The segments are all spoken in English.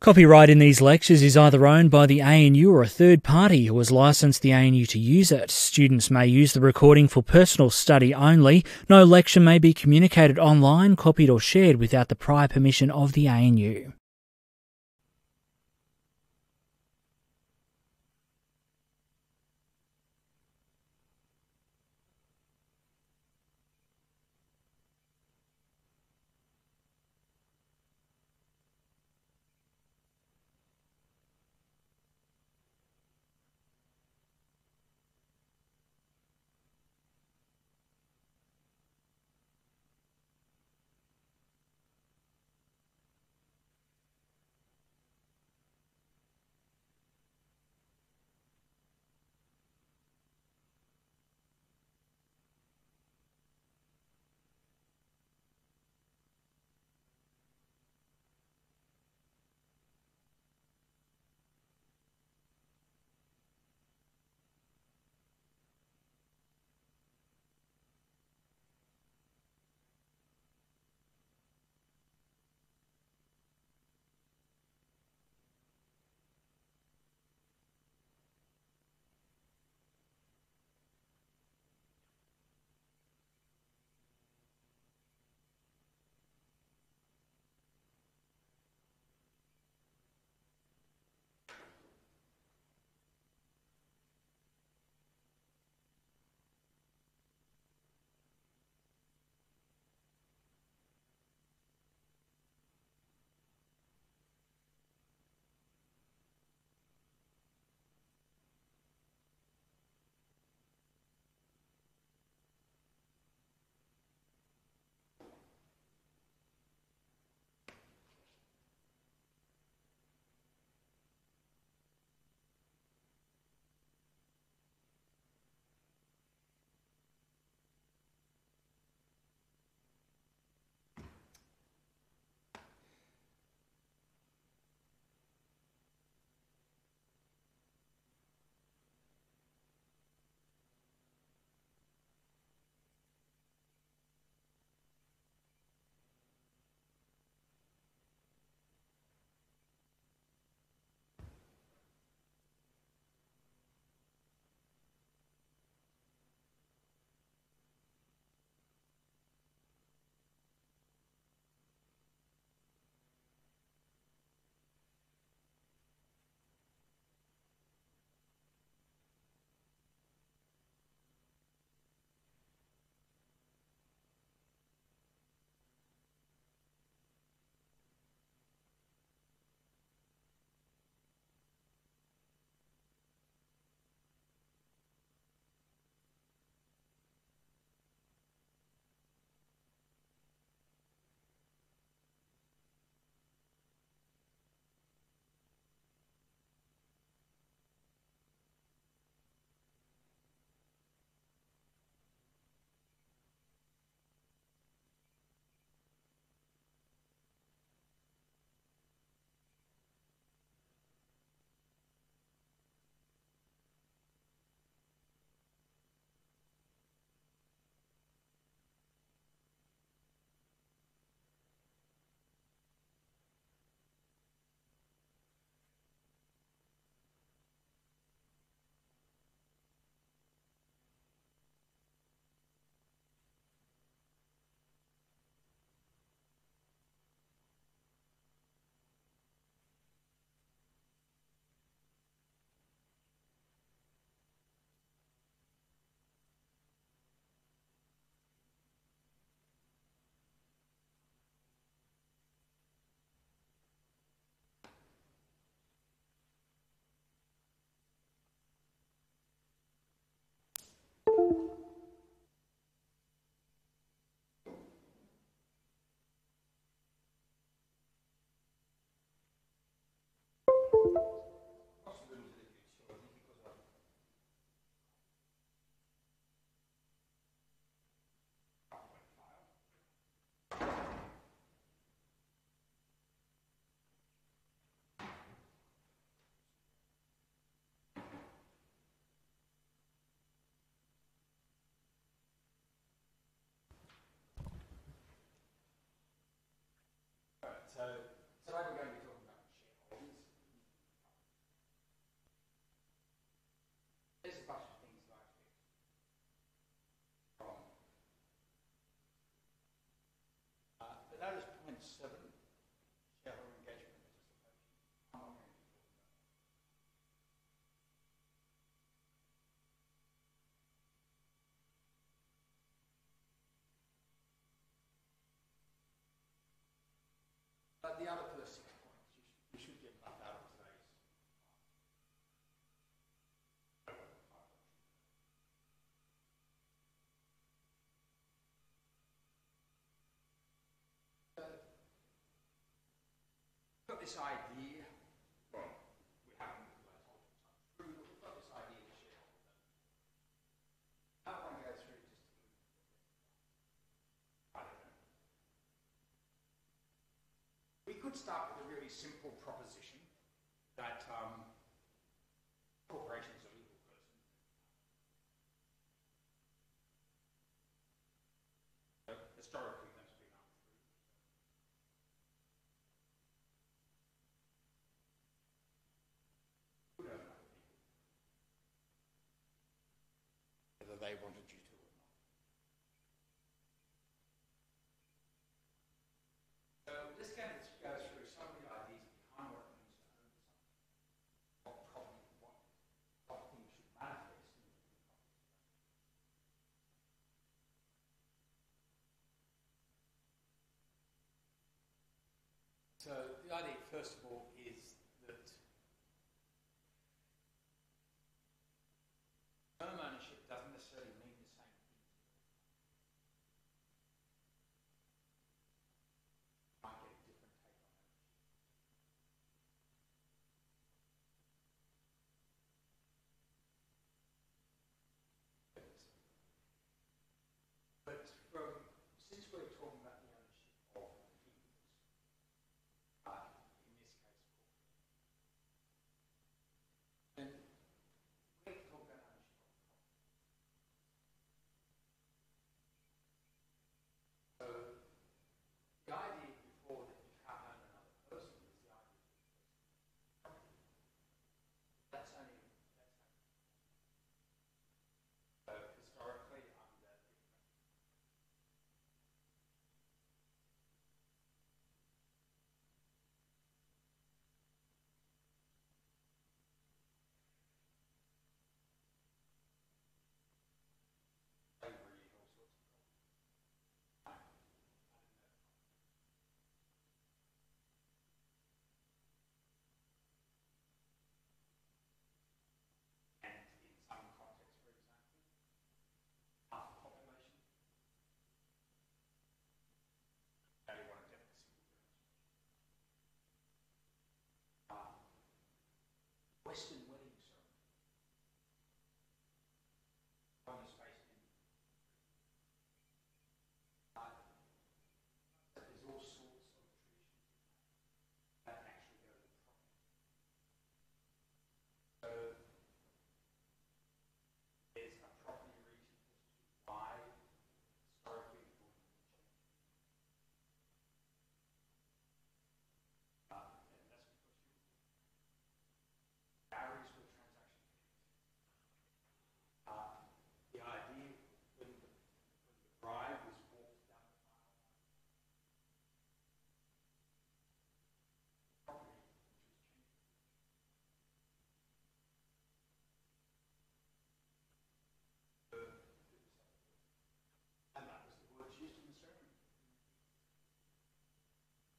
Copyright in these lectures is either owned by the ANU or a third party who has licensed the ANU to use it. Students may use the recording for personal study only. No lecture may be communicated online, copied or shared without the prior permission of the ANU. So today we're going to be talking about the other first 6 points, you should get that out of today's. Got this idea. Well, we haven't realised all the time through, but we've got this idea to share with them. I don't want to go through just a little bit. I don't know. We could start with a really simple proposition that corporation is a legal person. Historically, that's been untrue. We don't know people, whether they wanted you to or not. So this kind of goes through some of the ideas behind what it means to own something, what things should manifest in the property. So the idea, first of all, is that term ownership doesn't necessarily mean the same thing. You might get a different take on ownership. But since we're talking about the ownership of things, in this case, then we're talking about ownership of property. So the idea before that you can't own another person is the idea of property. That's only. So historically, under different. Slavery and all sorts of problems. I don't know. And in some contexts, for example, half the population, they want to get a single demonstration. Western wedding ceremony. Only space in. There's all sorts of traditions that actually go to the property. So there's a property reason as to why historically the woman would change. And that's because barriers were transaction fees. The idea when the bride was walked down the aisle, property which was changed. And that was the words used in the ceremony.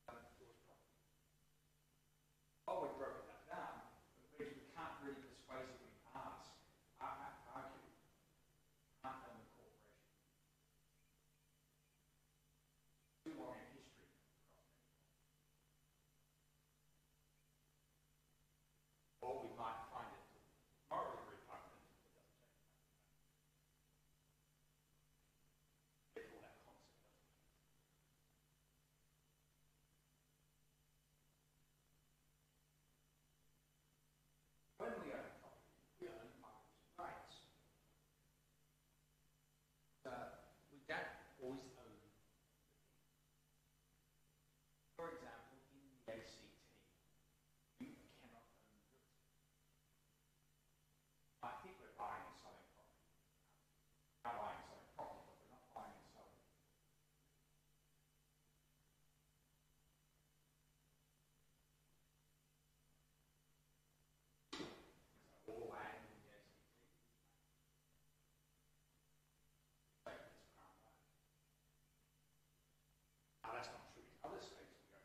It was property. Oh, we've broken that down, but we can't really persuasively argue, can't own the corporation. Too long in history across many points. Or we might find it morally repugnant if it doesn't change that. Therefore, that concept doesn't change. When we own property, we own titles and rights. We don't always own the thing. For example, in the ACT, you cannot own goods. I think we're buying and selling property. We're buying and selling property, but we're not buying and selling. So all land in the ACT is land. It's crown land. Now that's not true in other states. We don't.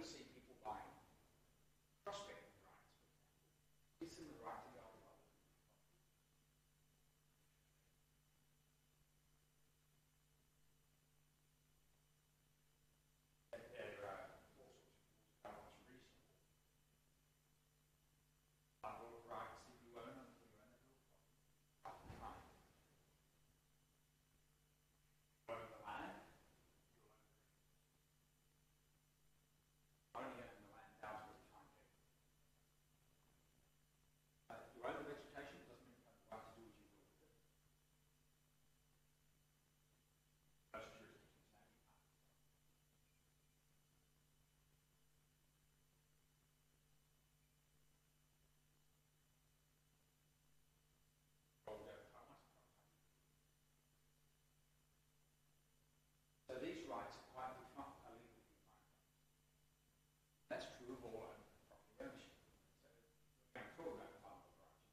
see people buying prospecting rights, for example, gives them the right to go to other people's property. There are all sorts of rules about what's reasonable. Bundle of rights that you own until you own a real property. Up and running. Own the land, you own the only own the land down to the time date. You own the vegetation, it doesn't mean you have the right to do what you will with it. Most jurisdictions now you can't. Rolled over time, I suppose. So these rights are quite defined, are legally defined. That's true of all property ownership. So we're going to talk about the bundle of rights.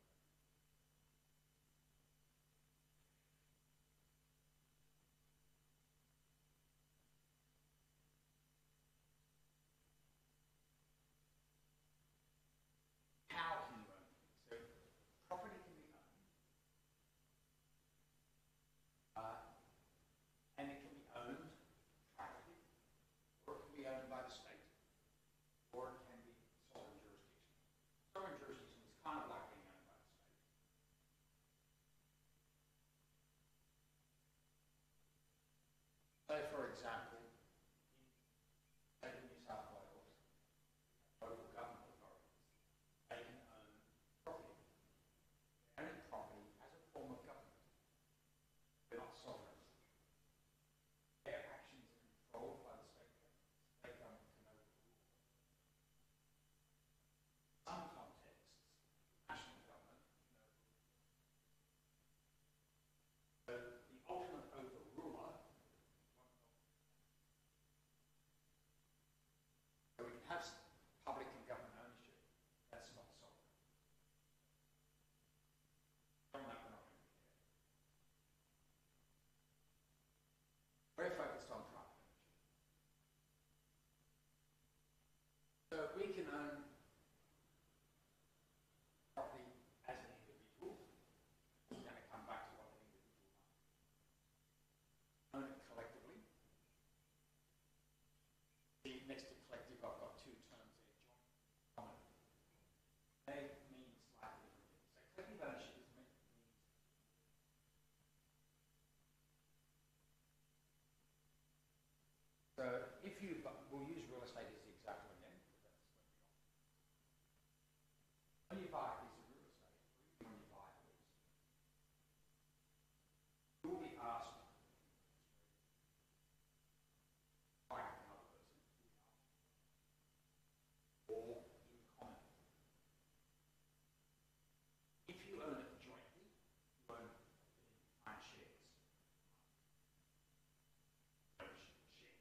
How can you own things? So property can be owned, and it can be owned privately, or it can be owned by the state, or it can be sovereign jurisdiction. Sovereign jurisdiction is kind of like being owned by the state. So, for example, in the state of New South Wales, local government authorities, they can own property. They own property as a form of government. They're not sovereign. Their actions are controlled by the state government. State government can overrule them. Some contexts, national government can overrule them. So the ultimate overruler, so we can have public and government ownership. That's not sovereign. From that, we're not going to be there. Very focused on private ownership. So we can own property as an individual. We're going to come back to what an individual might own it collectively. The next to collective, I've got two terms there, joint and common. They mean slightly different things. So collective ownership is means. So if we'll use real estate as the example again, because that's what we are. When you buy a piece of real estate, or even when you buy a lease, you will be asked by another person, or in common. If you own it jointly, you own it in defined shares. Share you agree.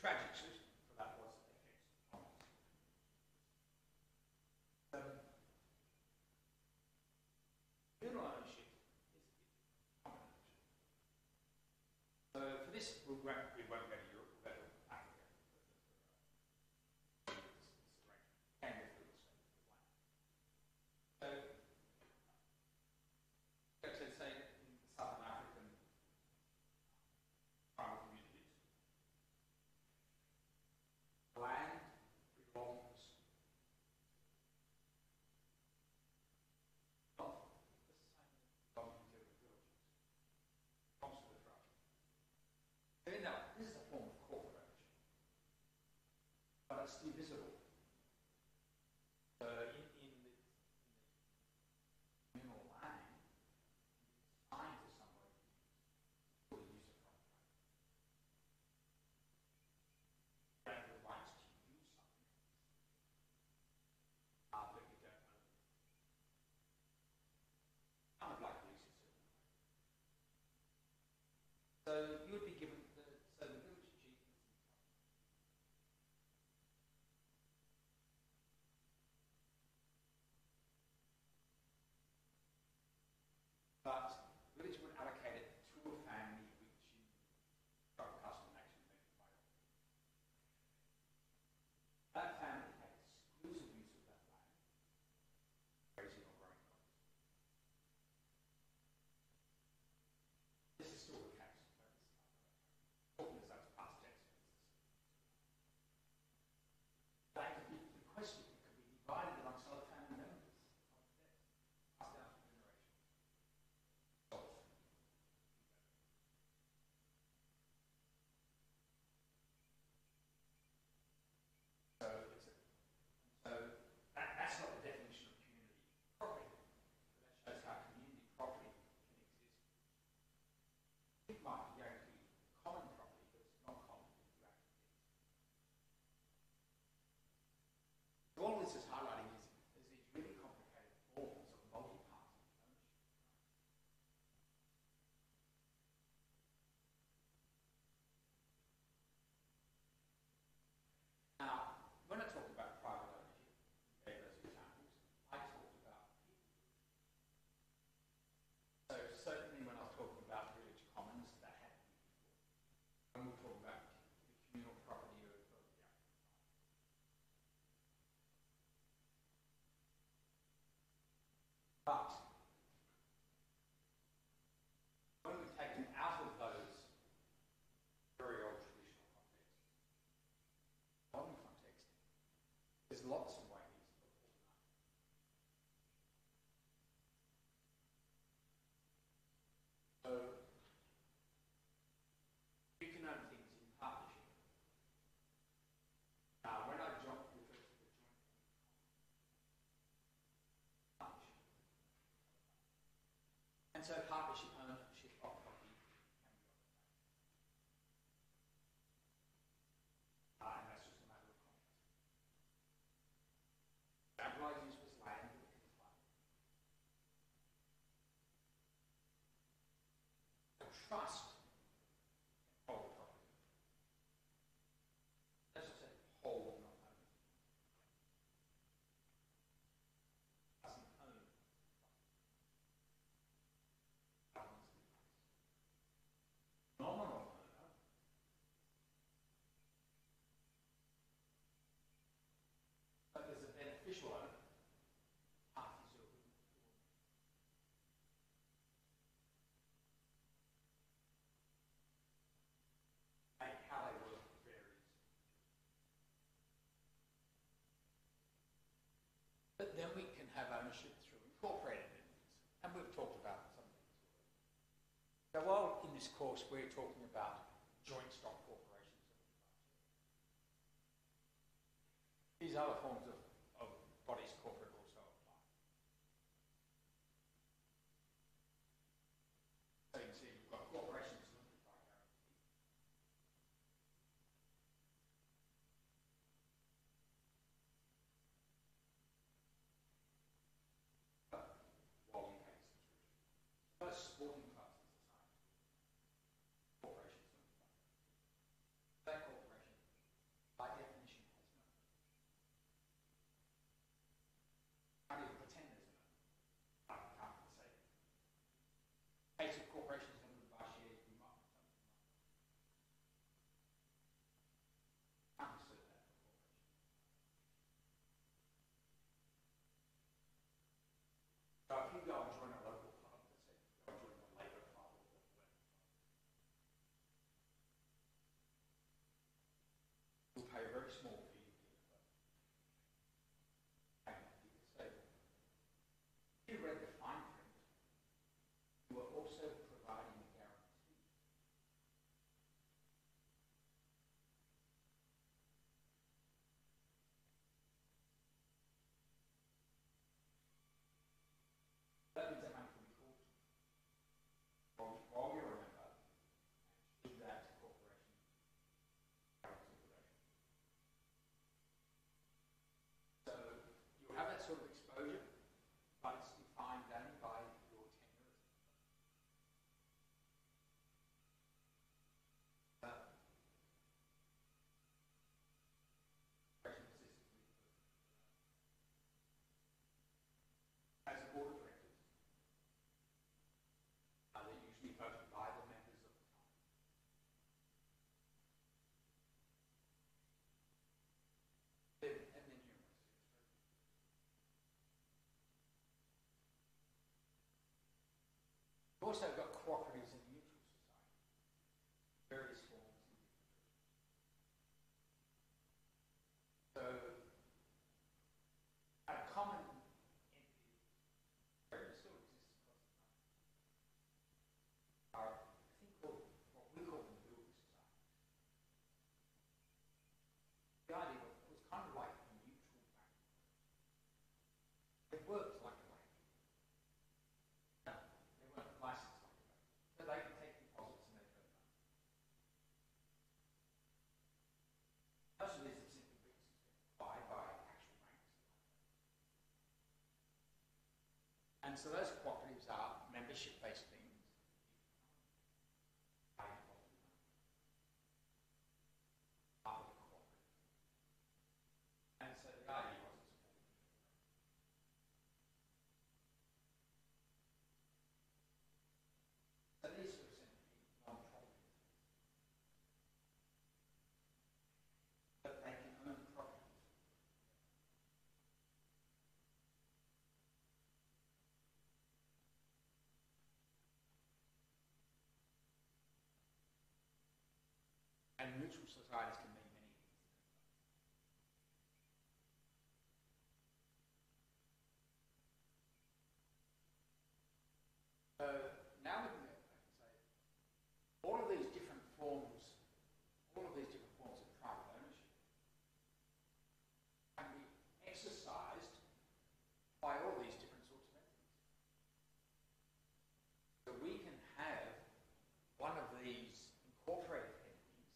tragic solution for that was FX commons. Communal ownership is common ownership. So for this, we won't go to Europe, we'll go to Africa. So, let's say in Southern African tribal communities, land belongs not the same as belonging to the villages, belongs to the tribe. So now, this is a form of corporate ownership, but it's divisible. So in the communal land, it's assigned to somebody who will use it from the tribe. You have the rights to use something, but you don't own it. Kind of like leases. So you would be given the village chief. But the village would allocate it to a family which in tribal custom actually made it by all. That family had exclusive use of that land, raising or growing crops. This is still the case. Talking as though it's past tense. The question could be divided amongst other family members. Passed down from generation. So that's not the definition of community property, but that shows how community property can exist. It might be going to be common property, but it's not common if you actually get it. So all this is highlighting is these really complicated forms of multi-party ownership. Now, when I talk about private ownership, okay, those examples, I talked about people. So certainly when I was talking about village commons, that had to be before. When we talk about the communal property of the but when we take it out of those very old traditional contexts, modern context, there's lots of ways of organising. So you can own things in partnership. Now, when I refer to the joint partnership, and so partnership ownership of property can be organized. And that's just a matter of context. Aboriginal use was land with a complaint. A trust can hold property. As I said, hold, not own. Doesn't own property. Nominal owner but there's a beneficial owner, parties who are how they work varies. But then we can have ownership through incorporated entities, and we've talked about some of these already. So while in this course we're talking about joint stock corporations, these other forms of bodies corporate also apply. So you can see you've got corporations limited by guarantee. Volume case subscription. Most sporting clubs in society, corporations limited by guarantee. That corporation if you go and join a local club, let's say, go and join the Labour Club or the Work Club, you'll pay a very small fee to be a club. And so, if you read the fine print, you are also providing a guarantee. That means that money can be called while you're a member, and give that to corporation guarantee corporation. So you have that sort of exposure, but it's defined only by your tenure as a member. As a board of directors, they're usually voted by the members of the time. And then numerous. You've also got cooperatives and mutual society, various forms. So, a common entity that still exists across the country are a thing called, what we call them building societies. The idea was kind of like a mutual bank. It works like a bank. No, they weren't licensed like a bank. So they can take deposits and they put them. Most of these are simply businesses by actual banks. And so those cooperatives are membership-based things. And so the idea was to support them. So these are essentially non-profit. But they can own properties. And mutual societies can mean many things. So now we can go back and say all of these different forms of private ownership can be exercised by all these different sorts of entities. So we can have one of these incorporated entities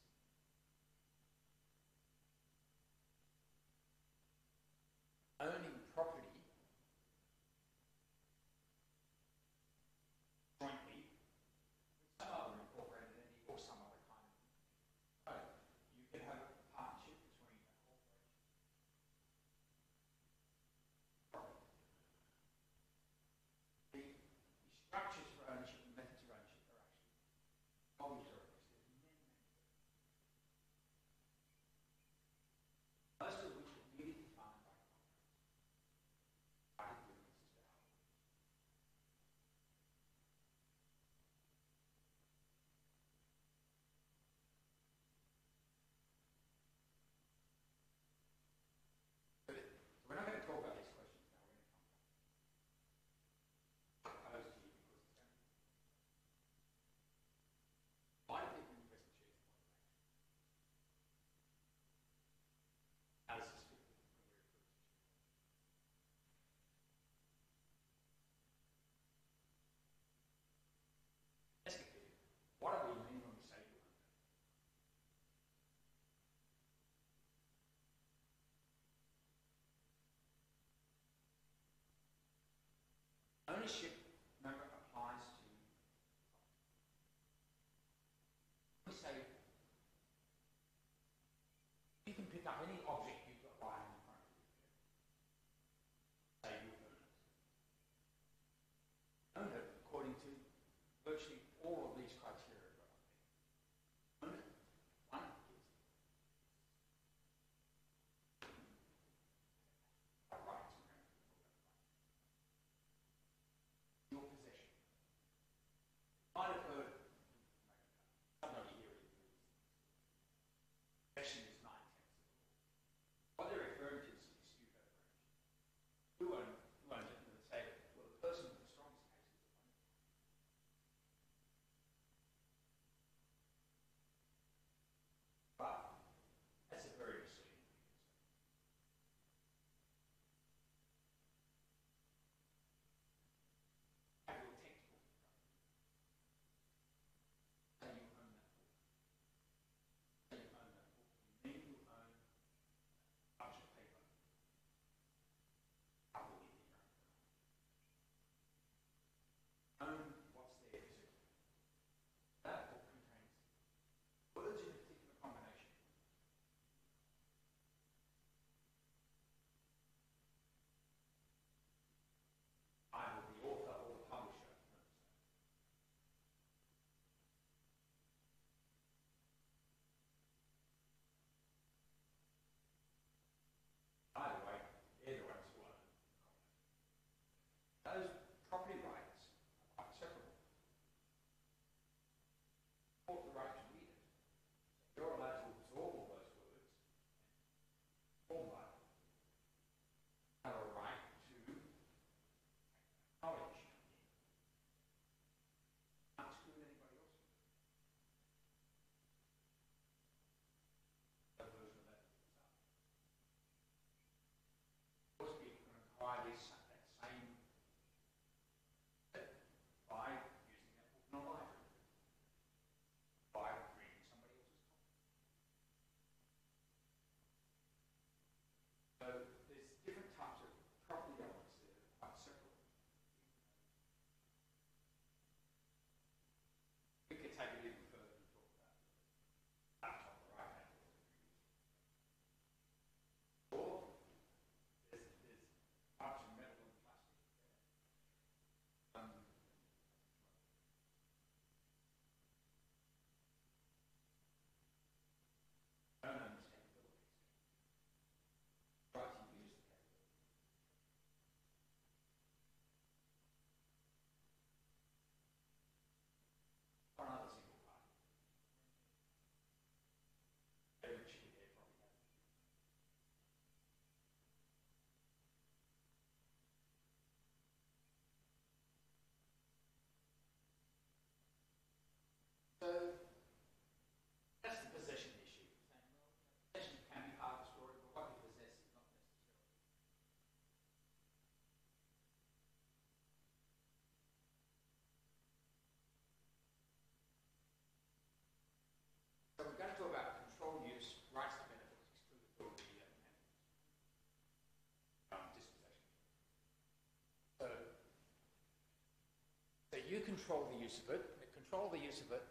you control the use of it. Control the use of it.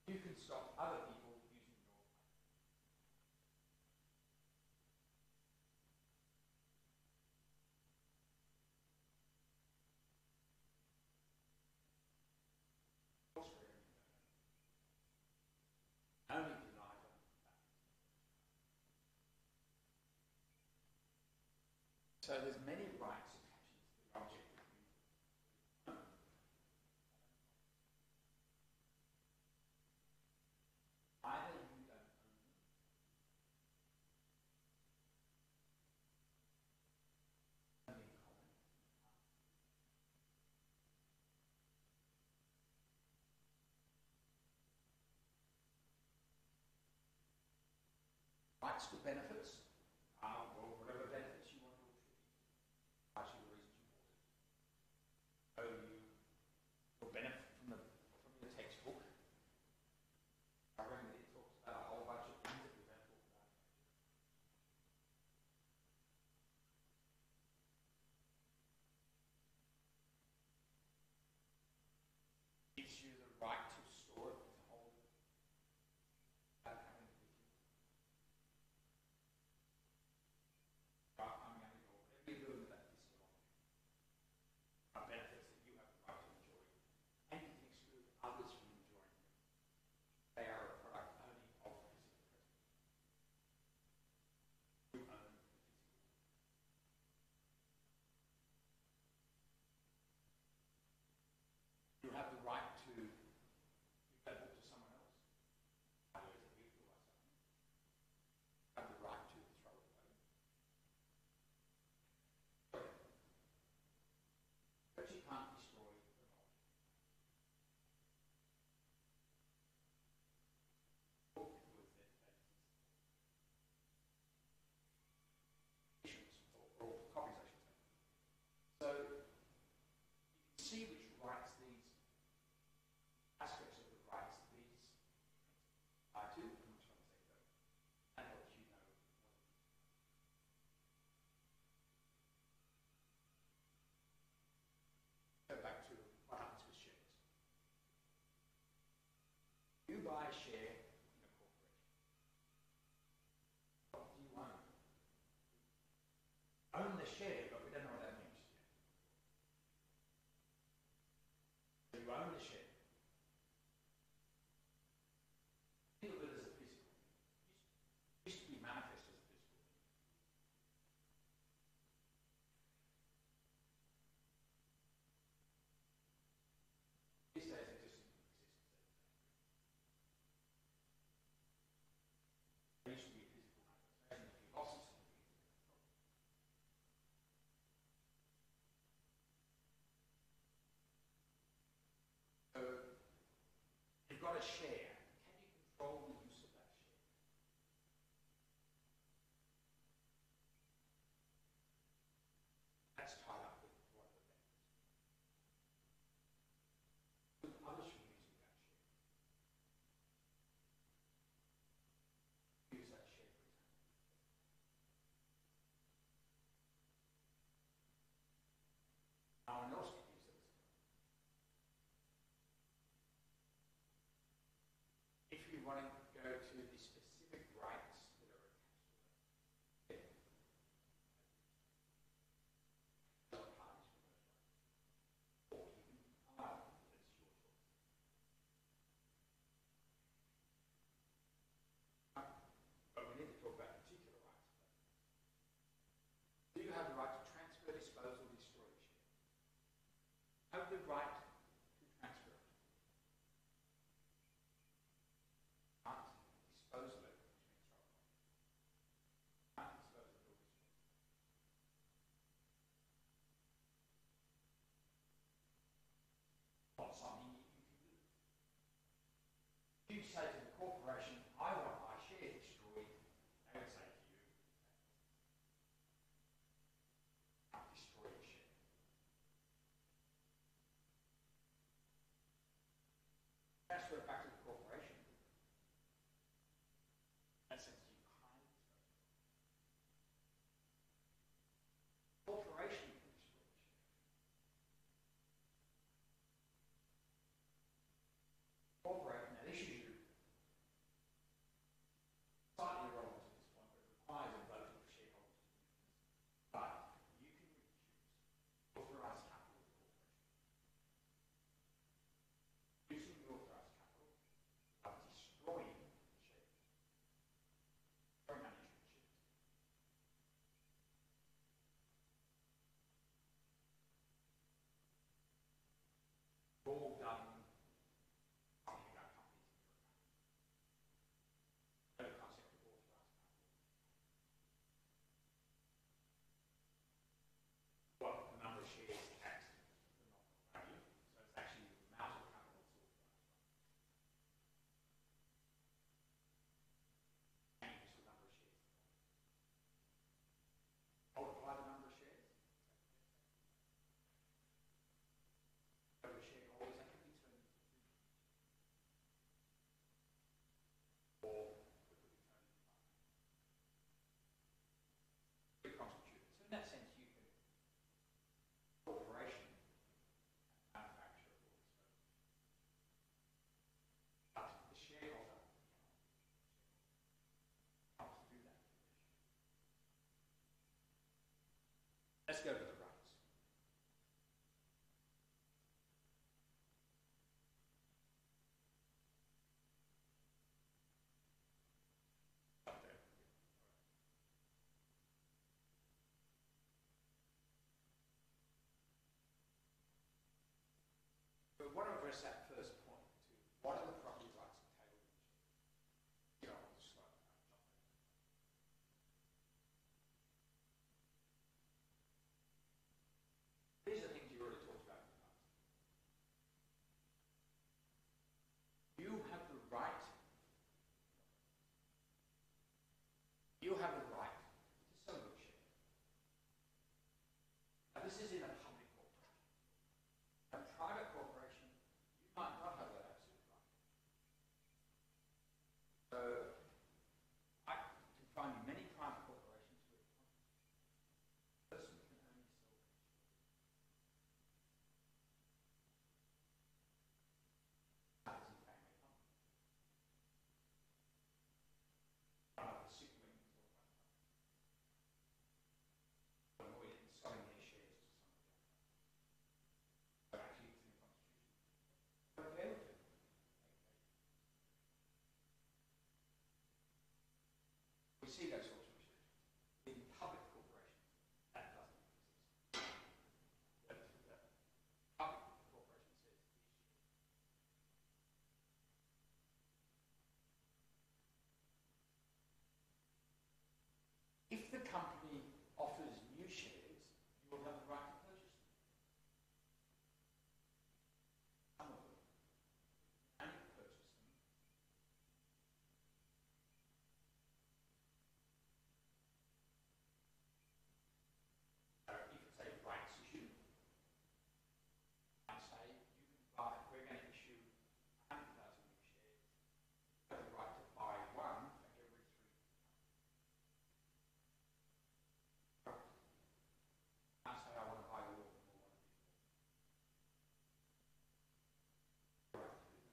You can stop other people using your money. Only deny them. So there's many rights attached to the object. Either you don't own them, only in common. Rights to benefits. Well, whatever benefits you want to attribute. Actually, the reasons you bought it. Oh, you'll benefit from your textbook. I reckon it talks about a whole bunch of things that we're going to talk about. Gives you the right to store it, to hold it, without having to be. I'm going to go, whatever you're doing with that physical object are benefits that you have the right to enjoy. And you can exclude others from enjoying them. They are a product only of physical presence. You own the physical. You have the right to give that book to someone else. Either as a gift or as something. You have the right to throw it away. But you can't destroy the knowledge. Book with that issues or copies, I should say. So you can see which rights these aspects of the rights these are to. I'm not trying to say that. That helps you know. Go back to what happens with shares. You buy a share in a corporation. What do you own? Own the share, but we don't know what that means yet. So you own the share. Think of it as a physical. It used to be manifest as a physical. These days it just exists. There used to be a physical manifestation. If you lost it, so you've got a share. Can you control the use of that share? That's tied up with what are the benefits. With others from using that share. Use that share, for example. No one else can use it. If you want to go to the specific rights that are attached to it, other parties from those rights. Or you can that's your choice. But we need to talk about particular rights. Do you have the right to transfer, dispose, or destroy a share? Have the right to transfer it. Can't dispose of it, which means throw it away. Can't dispose of it or destroy it. Not something you can do. You say to the corporation, I want my share destroyed, they would say to you, can't destroy a share. address that first point to what are the property rights entailed in the share? I'll describe that. These are things you already talked about in the past. You have the right. You have the right to sell your share. Now, this is in a public corporation. A private corporation, you might not have that absolute right. So, I can find many private corporations where a person can only sell their share. That is in fact a company. One of the sick wings or one annoyed in selling their shares to somebody else. So actually it's in the Constitution. Okay. We see those sorts of restrictions. In public corporations, that doesn't exist. Public corporation says if the company offers new shares, you will have the right to purchase them. Some of them. And you purchase them. If it's a rights issue, I say you can buy, we're going to issue 100,000 new shares. You have the right to buy one for every 3. I say I want to buy all of them or one of these.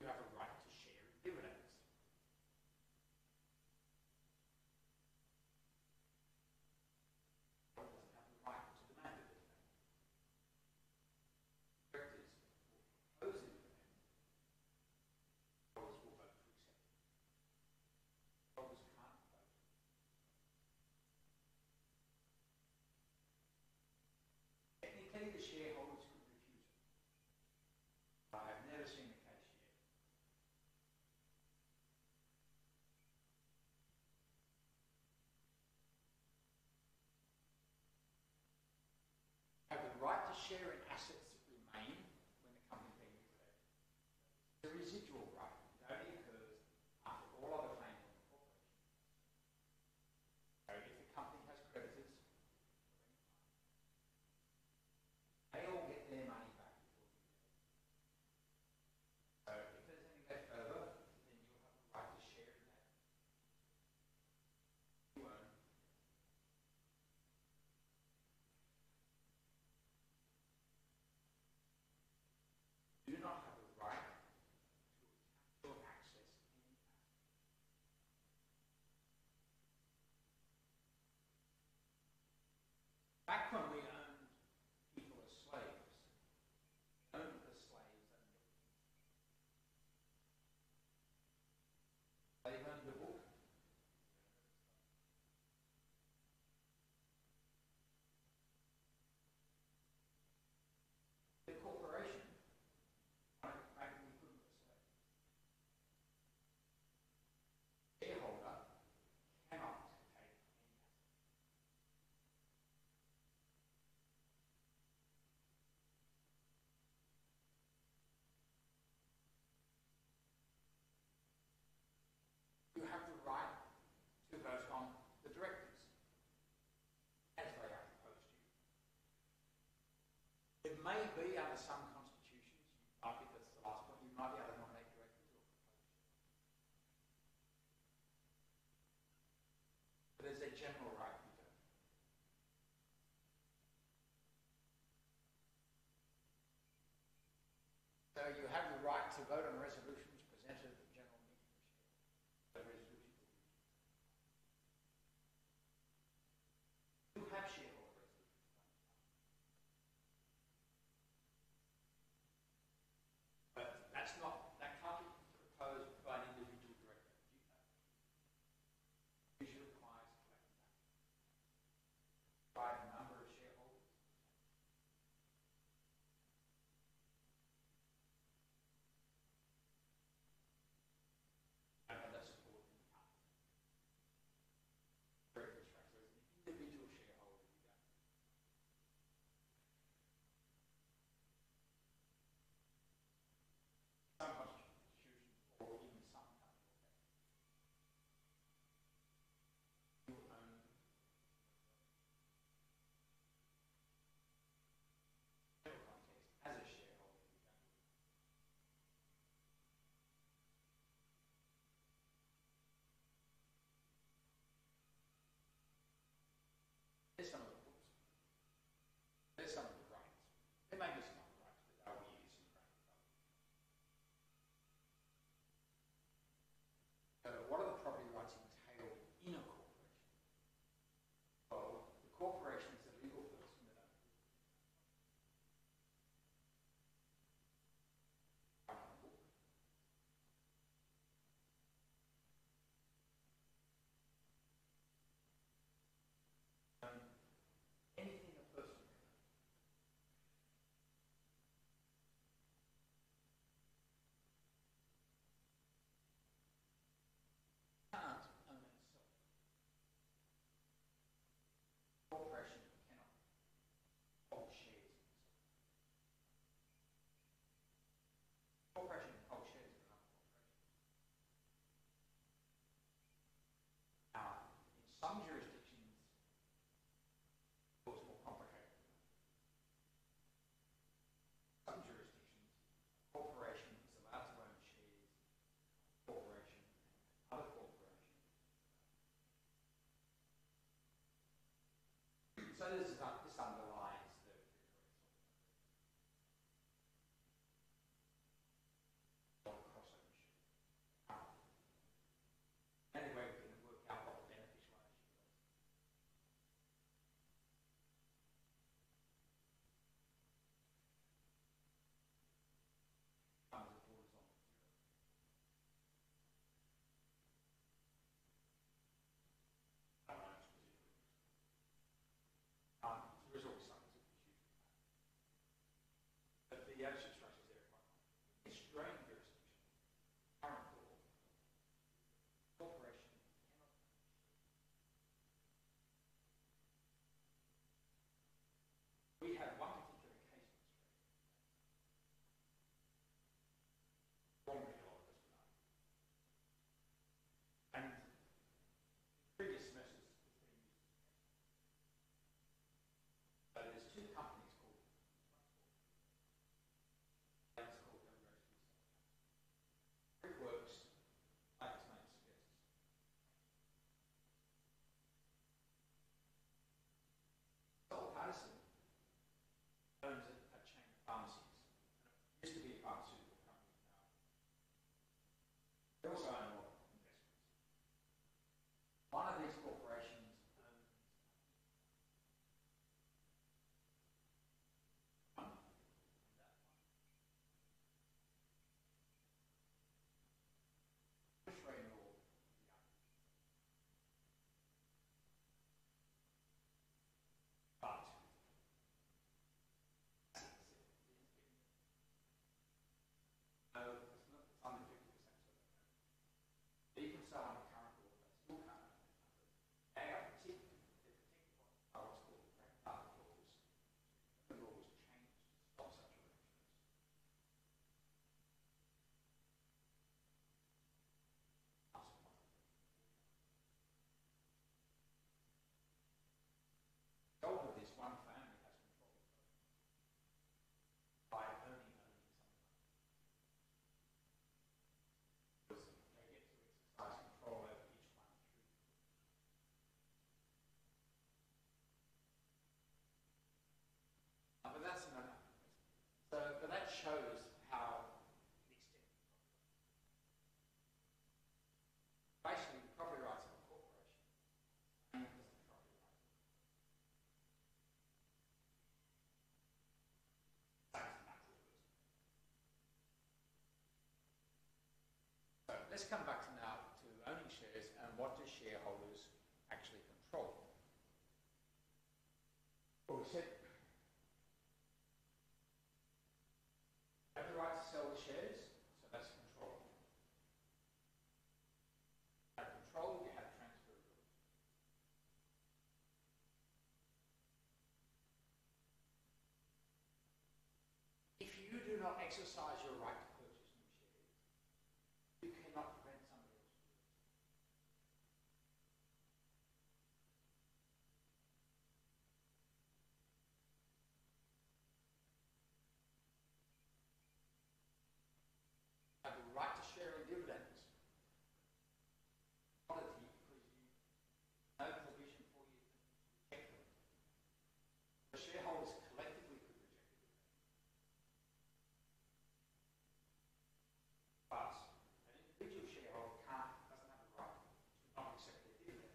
You have a right to share in dividends. One doesn't have the right to demand a dividend. Directors will propose a dividend. Shareholders will vote to accept it. Shareholders can't vote. Technically, the shareholders could refuse it. But I have never seen the case yet. Have the right to share in assets that remain when the company is being liquidated. The residual right only occurs after all other claims on the corporation. So if the company has creditors, they all get their money back before you get it. So if there's any left over, then you'll have the right to share in that. You won't. Do not have the right to access any asset. Back when we owned people as slaves, we owned the slaves and everything. They owned the book. The corporation back when we couldn't have slaves. Shareholder cannot take any asset. You have the right to vote on the directors as they are proposed to you. It may be under some constitutions, I think that's the last point, you might be able to nominate directors or propose. But there's a general right you don't. So you have the right to vote on resolutions presented at the general meeting of shareholders. The resolution will be. You have shareholder resolutions. But that can't be proposed by an individual director. Usually requires collective action by a number of shareholders. let's come back to now to owning shares and what do shareholders actually control. Well, we said you have the right to sell the shares, so that's control. You have control, you have transferability. If you do not exercise your right to purchase new shares, you cannot prevent somebody else from doing it. You have the right to share in dividends. Quality, because you no provision for you to reject them. The shareholders collectively could reject it. But an individual shareholder doesn't have the right to not accept their dividend,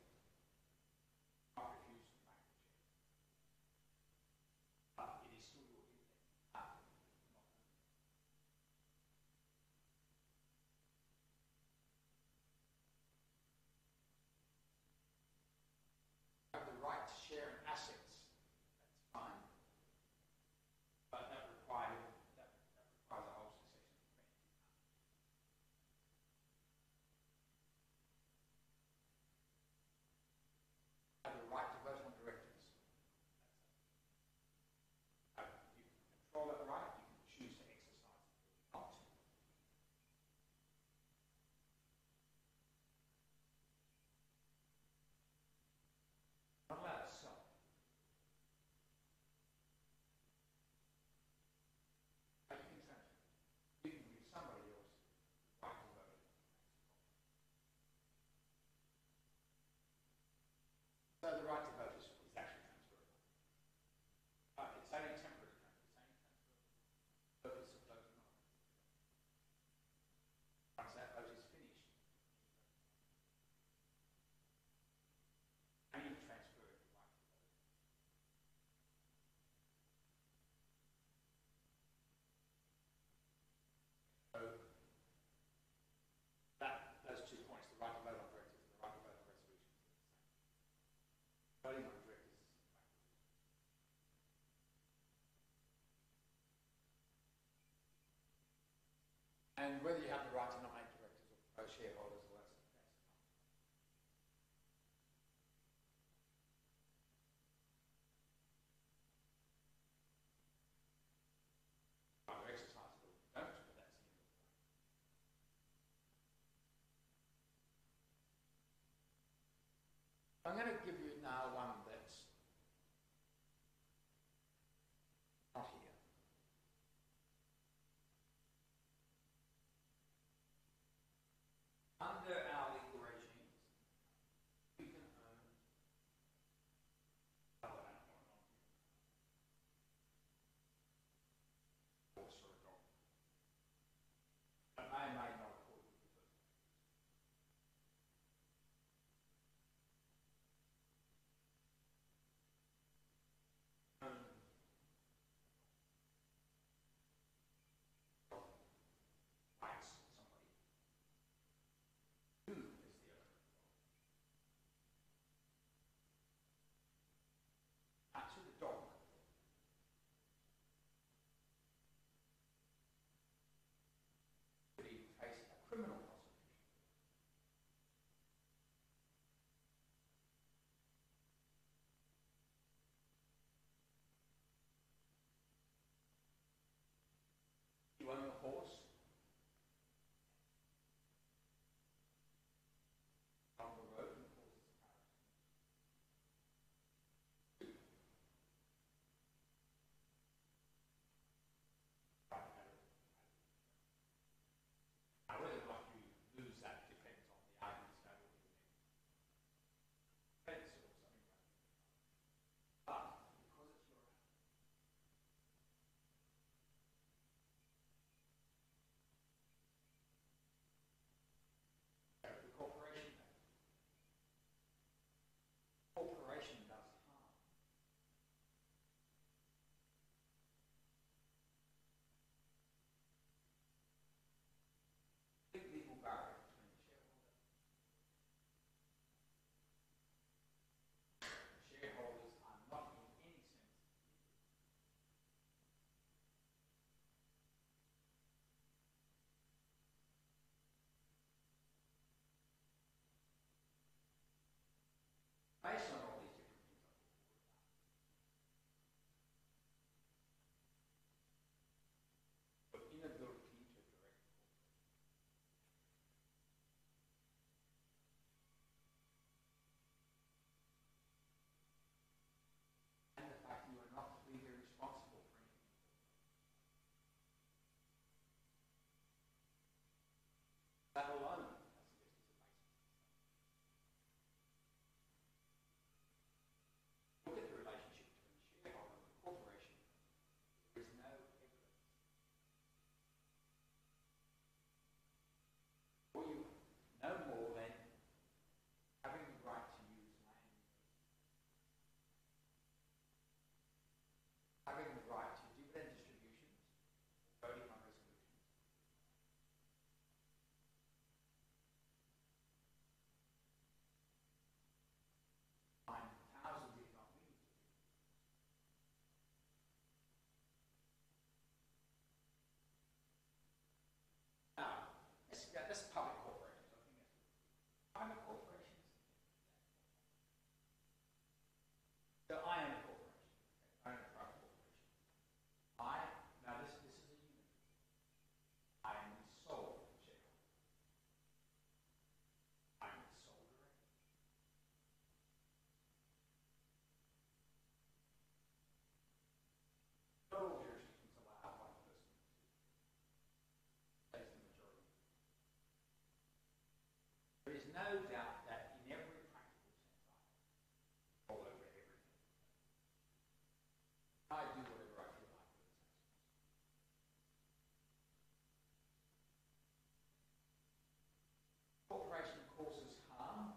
not refuse to make the share. But it is still your dividend. Not you have the right to share in assets. That's fine. But that requires a whole succession of things. You have the right to vote on directors. You can control that right, you can choose to exercise it or not. Not allowed to sell. But you can transfer. You can give somebody else the right to vote. So the right to vote is actually transferable. It's only temporary transfer. It's only transferable. Purpose of voting on it. Once that vote is finished, only transfer the right to vote. So those 2 points, the right to vote on directors and the right to vote on resolutions, are the same. Voting on directors is and whether you have the right to nominate directors or propose shareholders, well, that's either exercise it or you don't, but that's the end of the day. I'm going to give you now one that's not here. Under our legal regimes, you can own horse or a dog. But may or may not according to the person. That's public corporations. I think that's private corporations. So I own a corporation. I own a private corporation. Now this is a unit. I am the sole shareholder. I am the sole director. Not all jurisdictions allow one person to take the majority. There is no doubt that in every practical sense, I control over everything. I do whatever I feel like with the tax. Corporation causes harm,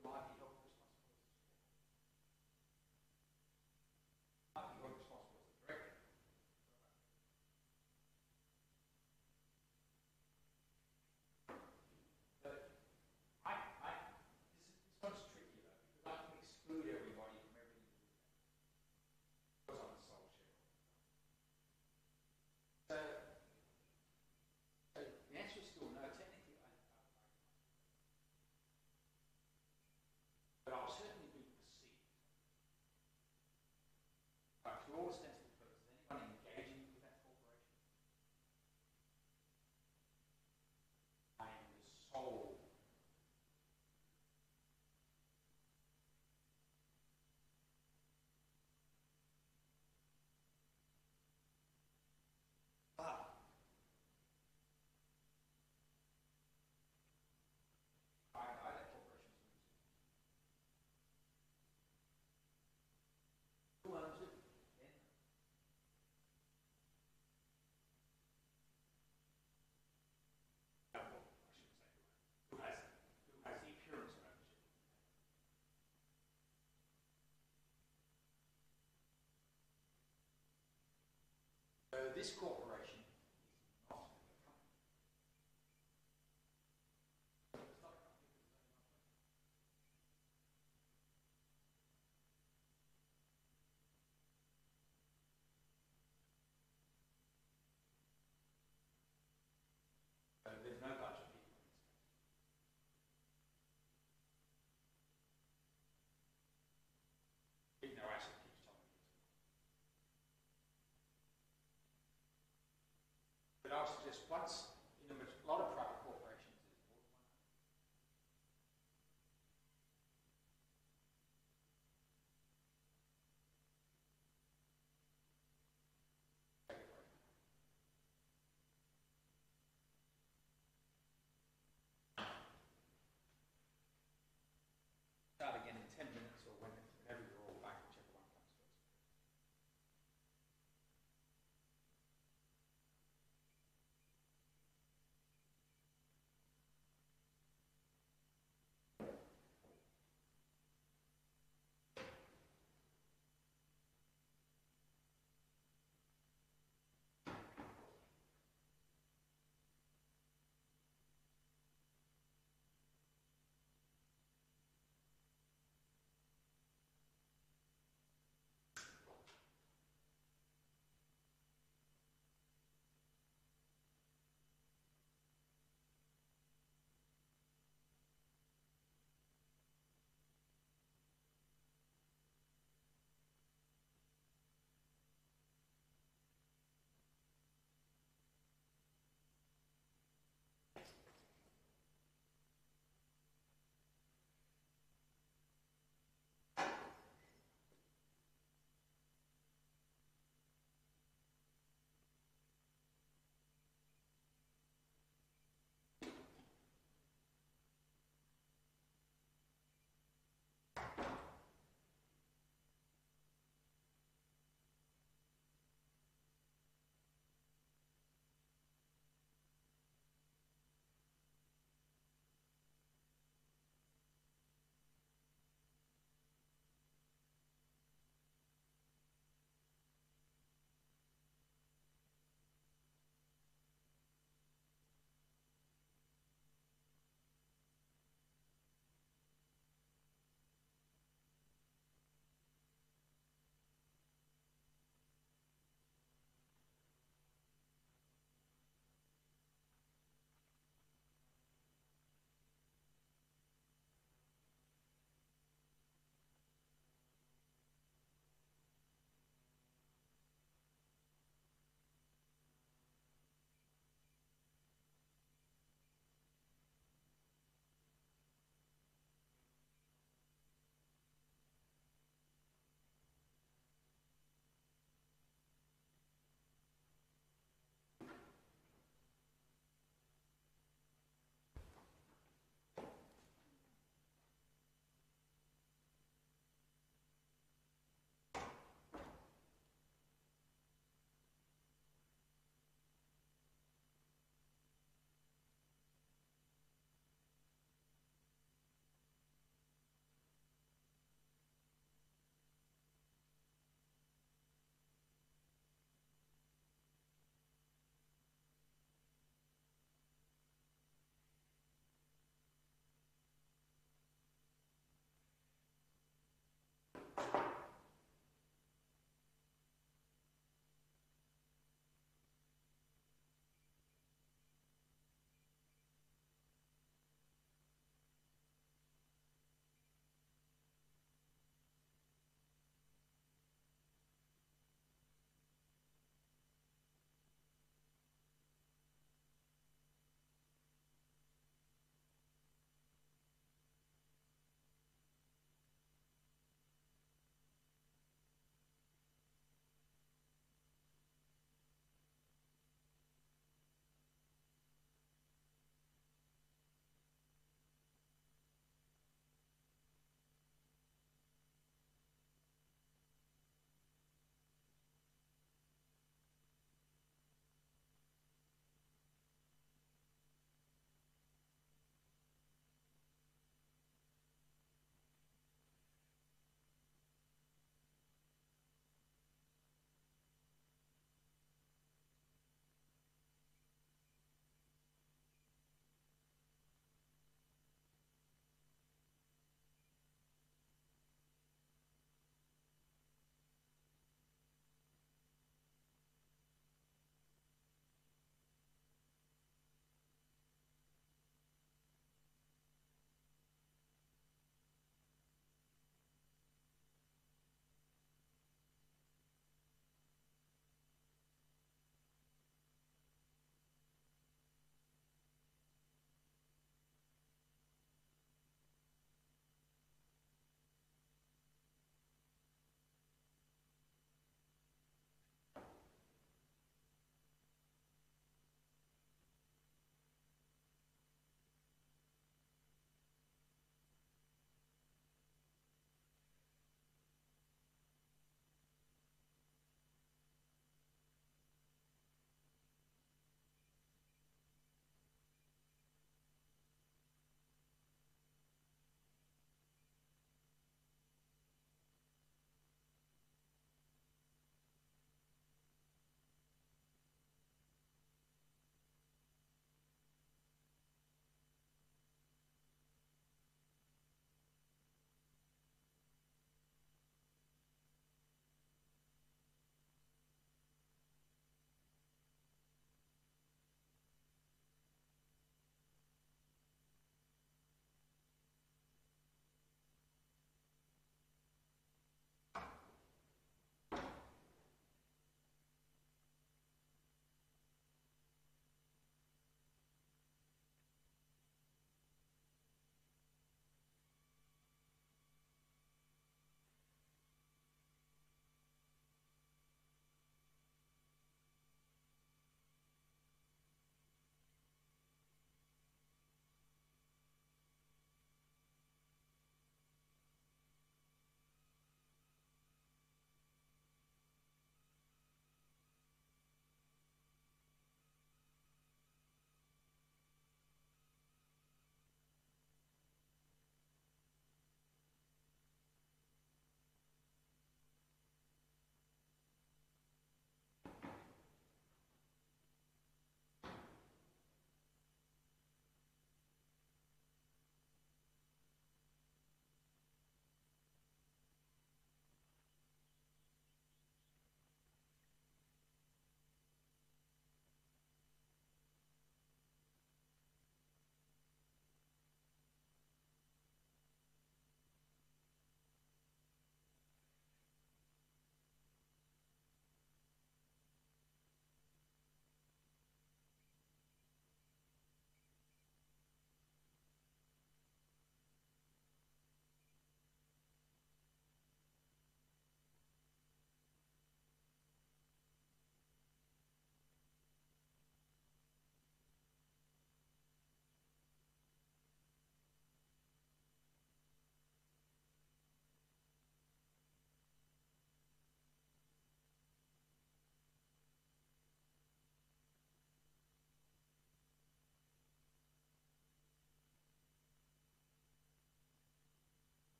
will I be held responsible as a shareholder? I might be held responsible as a director. But this one's tricky though, because I can exclude everybody from everything to do with that. Because I'm the sole shareholder. So the answer is still no. Technically, but I'll certainly be perceived. But to all extents and purposes, anyone engaging with that corporation, I am the sole. But I let corporations lose it. Who owns it? Then. Well, I shouldn't say who has the appearance of ownership. So this corporation is not a company. It's not a company with its own money. So there's no bunch of people in this case. Even though Asset keeps telling me it's not. But I'll suggest once, in a lot of private corporations, there's more than one. Take a break. Start again in 10 minutes or whenever you're all back, whichever one comes first.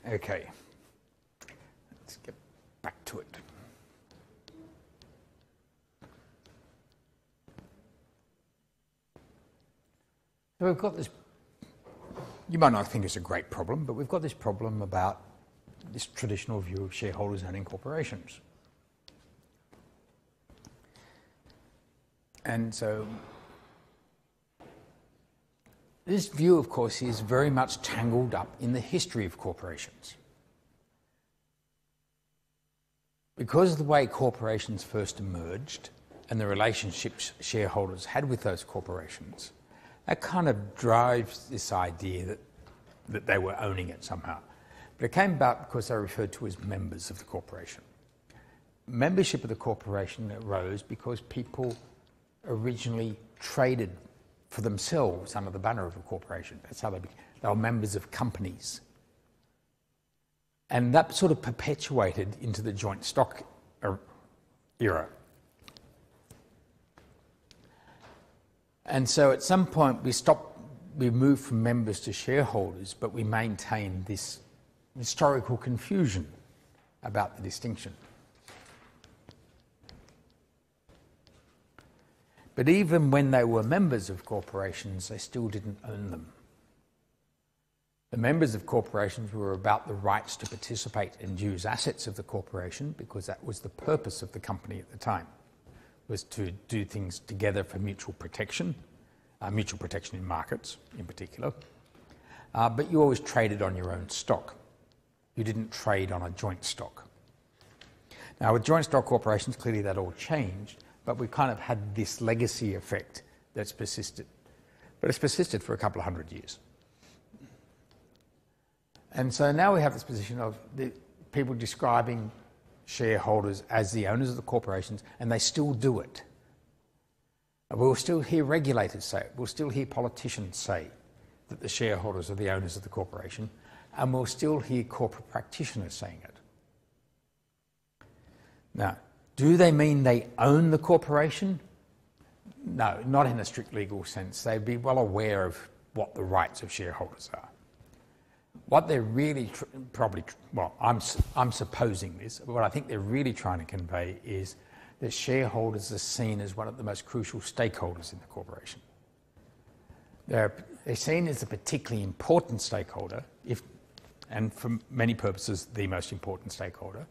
Okay, let's get back to it. So we've got this, you might not think it's a great problem, but we've got this problem about this traditional view of shareholders owning corporations. And so this view, of course, is very much tangled up in the history of corporations. Because of the way corporations first emerged and the relationships shareholders had with those corporations, that kind of drives this idea that they were owning it somehow. But it came about because they were referred to as members of the corporation. Membership of the corporation arose because people originally traded for themselves under the banner of a corporation. That's how they were members of companies. And that sort of perpetuated into the joint stock era. And so at some point we moved from members to shareholders, but we maintained this historical confusion about the distinction. But even when they were members of corporations, they still didn't own them. The members of corporations were about the rights to participate and use assets of the corporation, because that was the purpose of the company at the time, was to do things together for mutual protection in markets in particular. But you always traded on your own stock. You didn't trade on a joint stock. Now with joint stock corporations, clearly that all changed, but we kind of had this legacy effect that's persisted. But it's persisted for a couple of hundred years. And so now we have this position of the people describing shareholders as the owners of the corporations, and they still do it. We'll still hear regulators say it. We'll still hear politicians say that the shareholders are the owners of the corporation, and we'll still hear corporate practitioners saying it. Now, do they mean they own the corporation? No, not in a strict legal sense. They'd be well aware of what the rights of shareholders are. What they're really I'm supposing this, but what I think they're really trying to convey is that shareholders are seen as one of the most crucial stakeholders in the corporation. They're seen as a particularly important stakeholder, and for many purposes the most important stakeholder,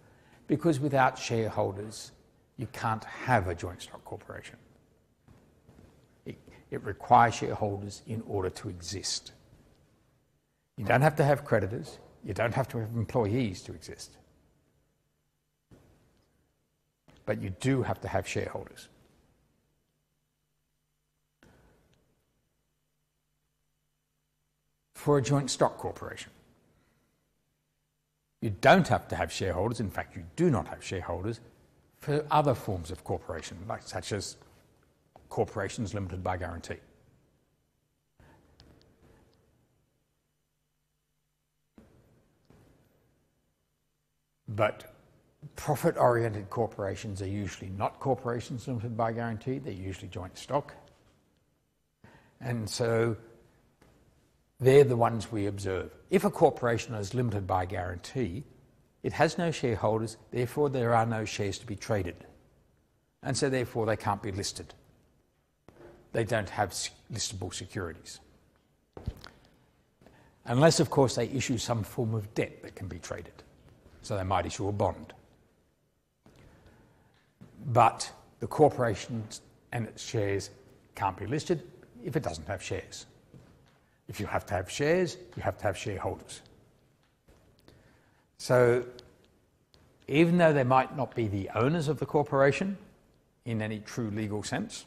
because without shareholders you can't have a joint stock corporation. It requires shareholders in order to exist. You don't have to have creditors, you don't have to have employees to exist. But you do have to have shareholders. For a joint stock corporation, you don't have to have shareholders, in fact you do not have shareholders, for other forms of corporation, such as corporations limited by guarantee. But profit-oriented corporations are usually not corporations limited by guarantee, they're usually joint stock. And so they're the ones we observe. If a corporation is limited by guarantee, it has no shareholders, therefore there are no shares to be traded. And so therefore they can't be listed. They don't have listable securities. Unless, of course, they issue some form of debt that can be traded. So they might issue a bond. But the corporation and its shares can't be listed if it doesn't have shares. If you have to have shares, you have to have shareholders. So even though they might not be the owners of the corporation in any true legal sense,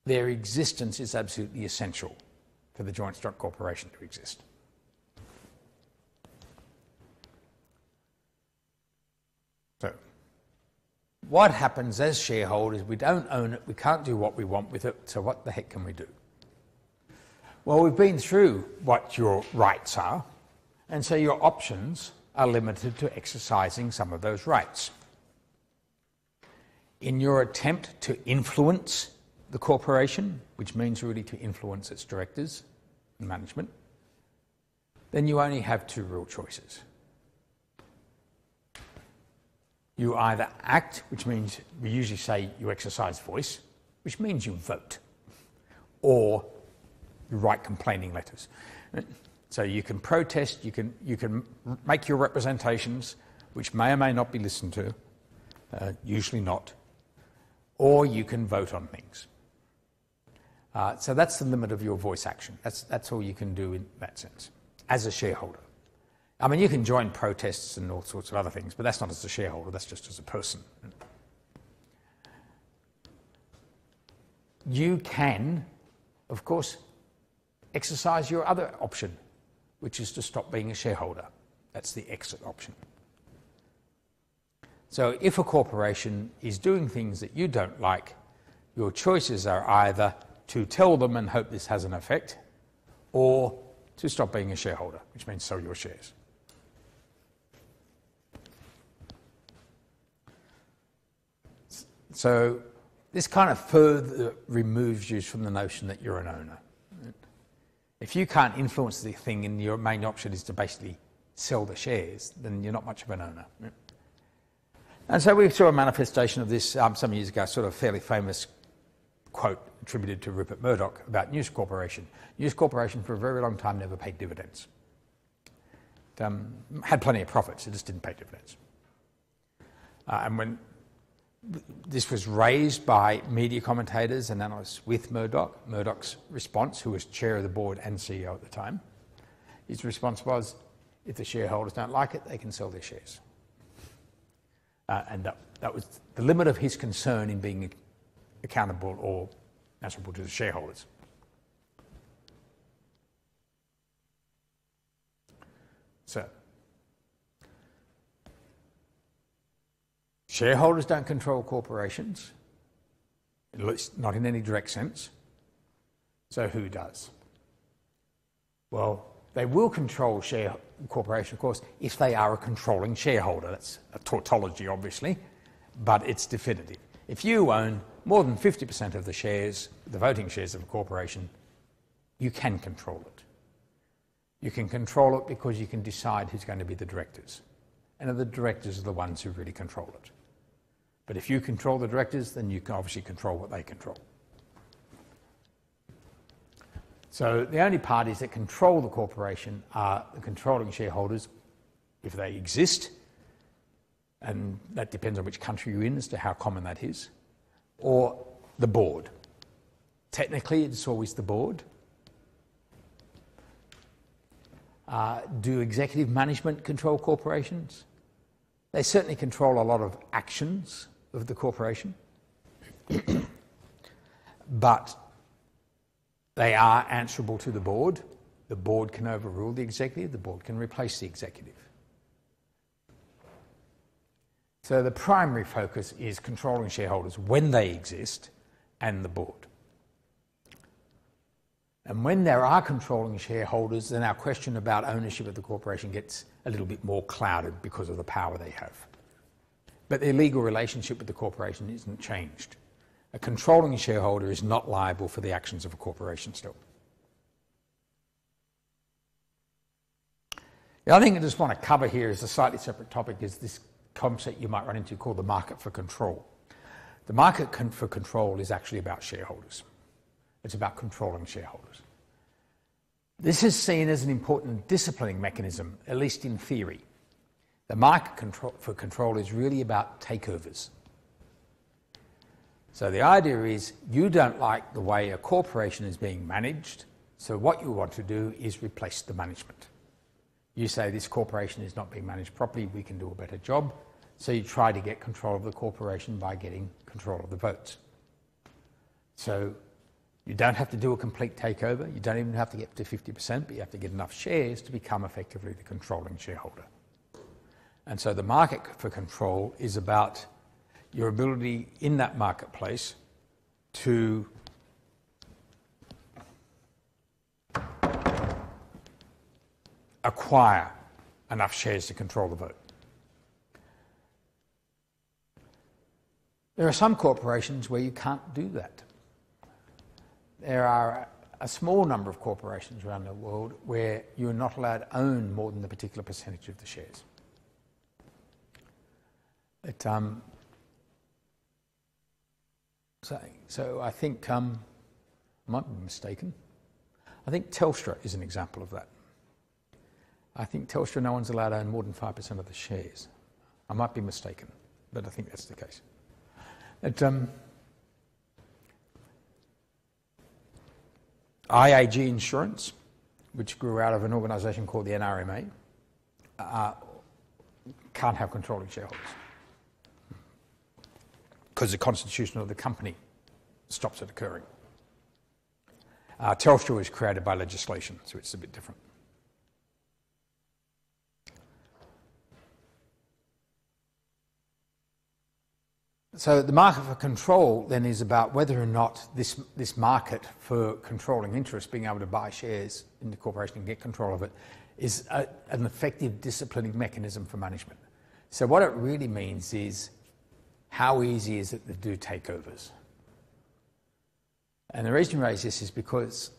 their existence is absolutely essential for the joint stock corporation to exist. So, what happens as shareholders? We don't own it, we can't do what we want with it, so what the heck can we do? Well, we've been through what your rights are, and so your options are limited to exercising some of those rights. In your attempt to influence the corporation, which means really to influence its directors and management, then you only have two real choices. You either act, which means we usually say you exercise voice, which means you vote, or you write complaining letters. So you can protest, you can make your representations, which may or may not be listened to, usually not, or you can vote on things. So that's the limit of your voice action. That's all you can do in that sense, as a shareholder. I mean, you can join protests and all sorts of other things, but that's not as a shareholder, that's just as a person. You can, of course, exercise your other option, which is to stop being a shareholder. That's the exit option. So if a corporation is doing things that you don't like, your choices are either to tell them and hope this has an effect, or to stop being a shareholder, which means sell your shares. So this kind of further removes you from the notion that you're an owner. If you can't influence the thing and your main option is to basically sell the shares, then you're not much of an owner. And so we saw a manifestation of this some years ago, sort of fairly famous quote attributed to Rupert Murdoch about News Corporation. News Corporation for a very long time never paid dividends. It, had plenty of profits, it just didn't pay dividends. And when this was raised by media commentators and analysts with Murdoch, Murdoch's response, who was chair of the board and CEO at the time, his response was, if the shareholders don't like it, they can sell their shares. And that was the limit of his concern in being accountable or answerable to the shareholders. So, shareholders don't control corporations, at least not in any direct sense. So who does? Well, they will control corporation, of course, if they are a controlling shareholder. That's a tautology, obviously, but it's definitive. If you own more than 50% of the shares, the voting shares of a corporation, you can control it. You can control it because you can decide who's going to be the directors. And the directors are the ones who really control it. But if you control the directors, then you can obviously control what they control. So the only parties that control the corporation are the controlling shareholders, if they exist, and that depends on which country you're in as to how common that is, or the board. Technically, it's always the board. Do executive management control corporations? They certainly control a lot of actions of the corporation, but they are answerable to the board. The board can overrule the executive, the board can replace the executive. So the primary focus is controlling shareholders when they exist and the board. And when there are controlling shareholders, then our question about ownership of the corporation gets a little bit more clouded because of the power they have. But their legal relationship with the corporation isn't changed. A controlling shareholder is not liable for the actions of a corporation still. The other thing I just want to cover here is a slightly separate topic, is this concept you might run into called the market for control. The market for control is actually about shareholders. It's about controlling shareholders. This is seen as an important disciplining mechanism, at least in theory. The market for control is really about takeovers. So the idea is you don't like the way a corporation is being managed, so what you want to do is replace the management. You say this corporation is not being managed properly, we can do a better job, so you try to get control of the corporation by getting control of the votes. So you don't have to do a complete takeover, you don't even have to get to 50%, but you have to get enough shares to become effectively the controlling shareholder. And so the market for control is about your ability in that marketplace to acquire enough shares to control the vote. There are some corporations where you can't do that. There are a small number of corporations around the world where you're not allowed to own more than a particular percentage of the shares. So I think, I might be mistaken, I think Telstra is an example of that. I think Telstra, no one's allowed to own more than 5% of the shares. I might be mistaken, but I think that's the case. IAG Insurance, which grew out of an organisation called the NRMA, can't have controlling shareholders because the constitution of the company stops it occurring. Telstra was created by legislation, so it's a bit different. So the market for control then is about whether or not this market for controlling interest, being able to buy shares in the corporation and get control of it, is an effective disciplining mechanism for management. So what it really means is, how easy is it to do takeovers? And the reason I raise this is because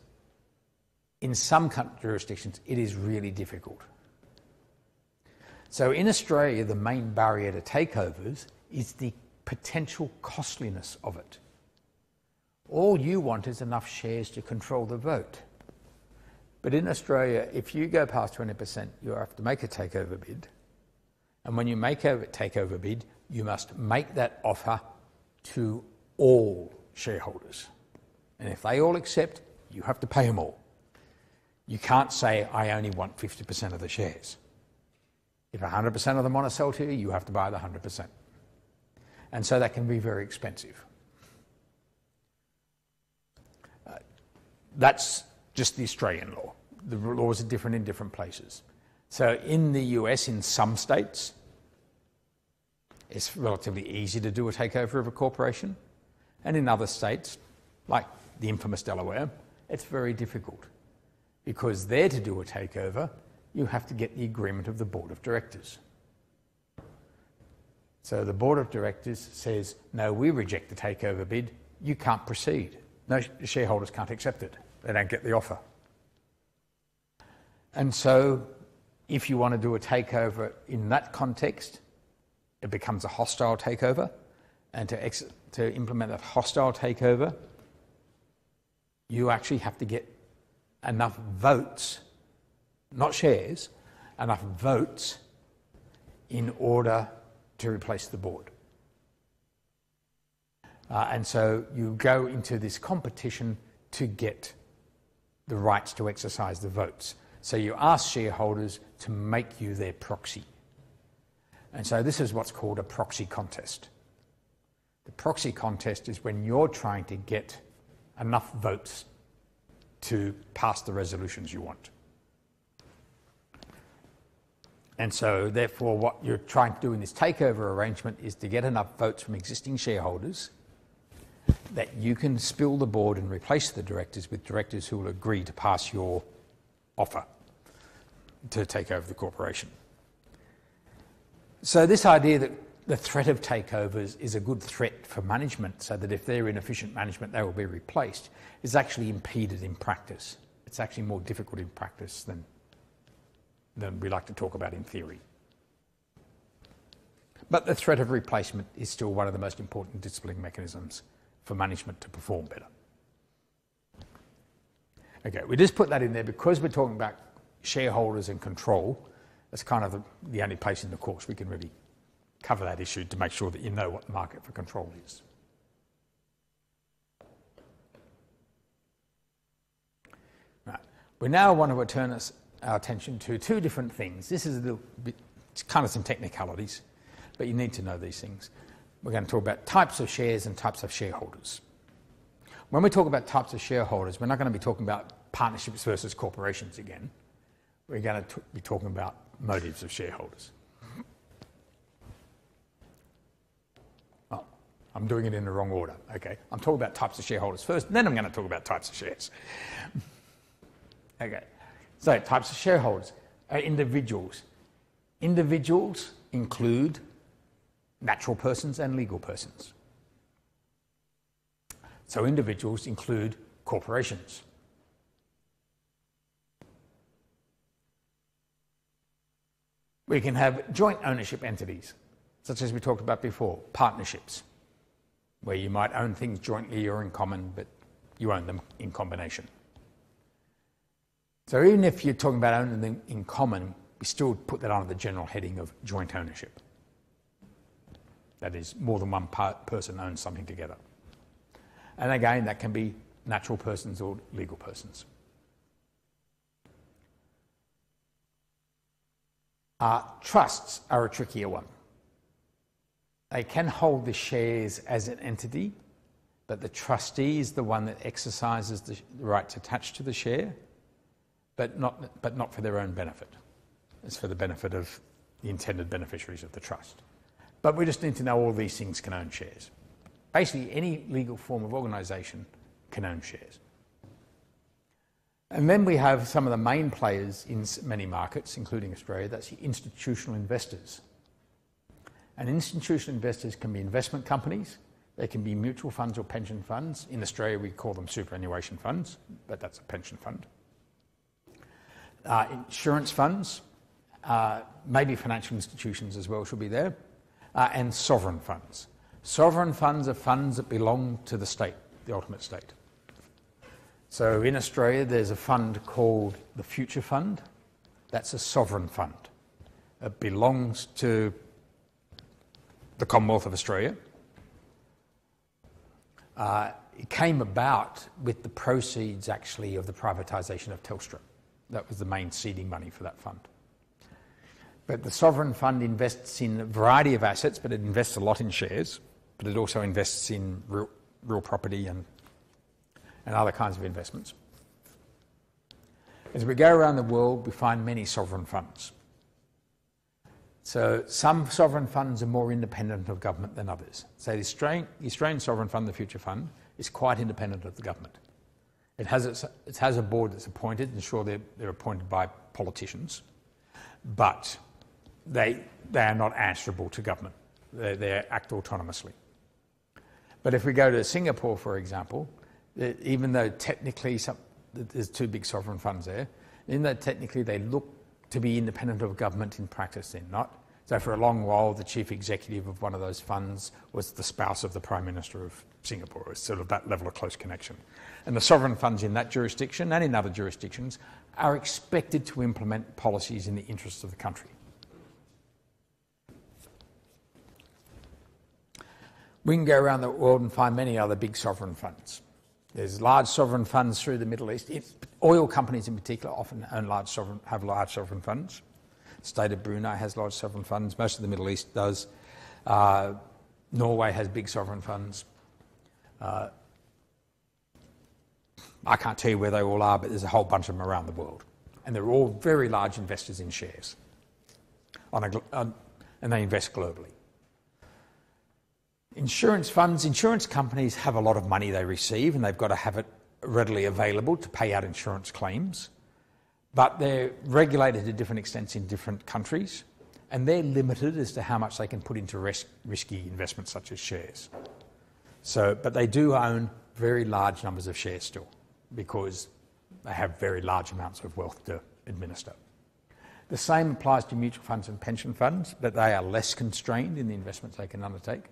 in some jurisdictions it is really difficult. So in Australia, the main barrier to takeovers is the potential costliness of it. All you want is enough shares to control the vote. But in Australia, if you go past 20%, you have to make a takeover bid. And when you make a takeover bid, you must make that offer to all shareholders. And if they all accept, you have to pay them all. You can't say, I only want 50% of the shares. If 100% of them want to sell to you, you have to buy the 100%. And so that can be very expensive. That's just the Australian law. The laws are different in different places. So in the US, in some states, it's relatively easy to do a takeover of a corporation. And in other states, like the infamous Delaware, it's very difficult. Because there to do a takeover, you have to get the agreement of the board of directors. So the board of directors says, no, we reject the takeover bid, you can't proceed. No, shareholders can't accept it. They don't get the offer. And so if you want to do a takeover in that context, it becomes a hostile takeover. And to implement that hostile takeover, you actually have to get enough votes, not shares, enough votes in order to replace the board. And so you go into this competition to get the rights to exercise the votes. So you ask shareholders to make you their proxy. And so this is what's called a proxy contest. The proxy contest is when you're trying to get enough votes to pass the resolutions you want. And so, therefore, what you're trying to do in this takeover arrangement is to get enough votes from existing shareholders that you can spill the board and replace the directors with directors who will agree to pass your offer to take over the corporation. So this idea that the threat of takeovers is a good threat for management, so that if they're inefficient management, they will be replaced, is actually impeded in practice. It's actually more difficult in practice than we like to talk about in theory. But the threat of replacement is still one of the most important disciplining mechanisms for management to perform better. Okay, we just put that in there because we're talking about shareholders and control. That's kind of the only place in the course we can really cover that issue to make sure that you know what the market for control is. Right. We now want to return our attention to two different things. This is a little bit, it's kind of some technicalities, but you need to know these things. We're going to talk about types of shares and types of shareholders. When we talk about types of shareholders, we're not going to be talking about partnerships versus corporations again. We're going to be talking about motives of shareholders. Oh, I'm doing it in the wrong order. Okay, I'm talking about types of shareholders first, and then I'm going to talk about types of shares. Okay, so types of shareholders are individuals. Individuals include natural persons and legal persons. So individuals include corporations. We can have joint ownership entities, such as we talked about before, partnerships, where you might own things jointly or in common, but you own them in combination. So even if you're talking about owning them in common, we still put that under the general heading of joint ownership. That is, more than one person owns something together. And again, that can be natural persons or legal persons. Trusts are a trickier one. They can hold the shares as an entity, but the trustee is the one that exercises the rights attached to the share, but not for their own benefit. It's for the benefit of the intended beneficiaries of the trust. But we just need to know all these things can own shares. Basically, any legal form of organisation can own shares. And then we have some of the main players in many markets, including Australia, that's the institutional investors. And institutional investors can be investment companies, they can be mutual funds or pension funds. In Australia, we call them superannuation funds, but that's a pension fund. Insurance funds, maybe financial institutions as well should be there, and sovereign funds. Sovereign funds are funds that belong to the state, the ultimate state. So in Australia, there's a fund called the Future Fund. That's a sovereign fund. It belongs to the Commonwealth of Australia. It came about with the proceeds, actually, of the privatisation of Telstra. That was the main seeding money for that fund. But the sovereign fund invests in a variety of assets, but it invests a lot in shares, but it also invests in real property and other kinds of investments. As we go around the world, we find many sovereign funds. So some sovereign funds are more independent of government than others. So the Australian Sovereign Fund, the Future Fund, is quite independent of the government. It has a board that's appointed, and sure, they're appointed by politicians, but they are not answerable to government. They act autonomously. But if we go to Singapore, for example, even though technically there's two big sovereign funds there, even though technically they look to be independent of government, in practice they're not. So for a long while, the chief executive of one of those funds was the spouse of the Prime Minister of Singapore. It's sort of that level of close connection. And the sovereign funds in that jurisdiction and in other jurisdictions are expected to implement policies in the interests of the country. We can go around the world and find many other big sovereign funds. There's large sovereign funds through the Middle East. Oil companies in particular often have large sovereign funds. The state of Brunei has large sovereign funds. Most of the Middle East does. Norway has big sovereign funds. I can't tell you where they all are, but there's a whole bunch of them around the world. And they're all very large investors in shares. And they invest globally. Insurance funds, insurance companies have a lot of money they receive, and they've got to have it readily available to pay out insurance claims. But they're regulated to different extents in different countries, and they're limited as to how much they can put into risky investments such as shares. But they do own very large numbers of shares still, because they have very large amounts of wealth to administer. The same applies to mutual funds and pension funds, but they are less constrained in the investments they can undertake.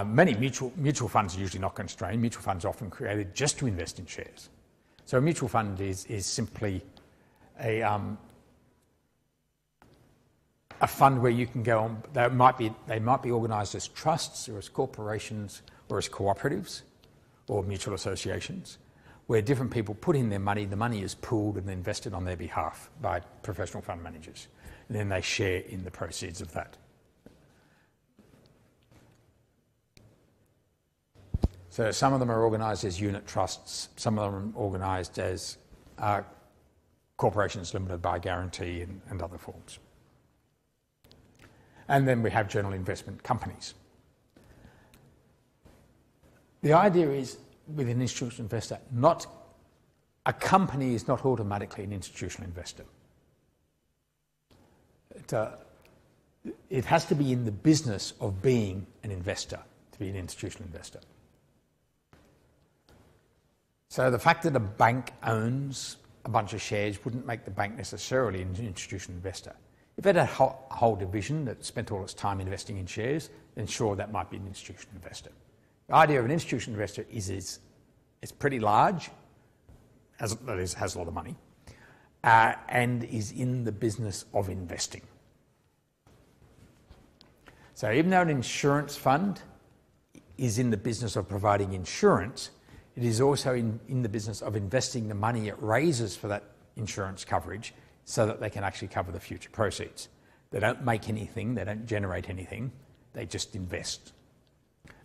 Many mutual funds are usually not constrained. Mutual funds are often created just to invest in shares. So a mutual fund is simply a fund where you can go on. They might be organised as trusts or as corporations or as cooperatives or mutual associations, where different people put in their money. The money is pooled and invested on their behalf by professional fund managers, and then they share in the proceeds of that. So some of them are organised as unit trusts, some of them are organised as corporations limited by guarantee and other forms. And then we have general investment companies. The idea is, with an institutional investor, a company is not automatically an institutional investor. It has to be in the business of being an investor to be an institutional investor. So the fact that a bank owns a bunch of shares wouldn't make the bank necessarily an institutional investor. If it had a whole division that spent all its time investing in shares, then sure, that might be an institutional investor. The idea of an institutional investor is it's pretty large, has a lot of money, and is in the business of investing. So even though an insurance fund is in the business of providing insurance, it is also in the business of investing the money it raises for that insurance coverage so that they can actually cover the future proceeds. They don't make anything, they don't generate anything, they just invest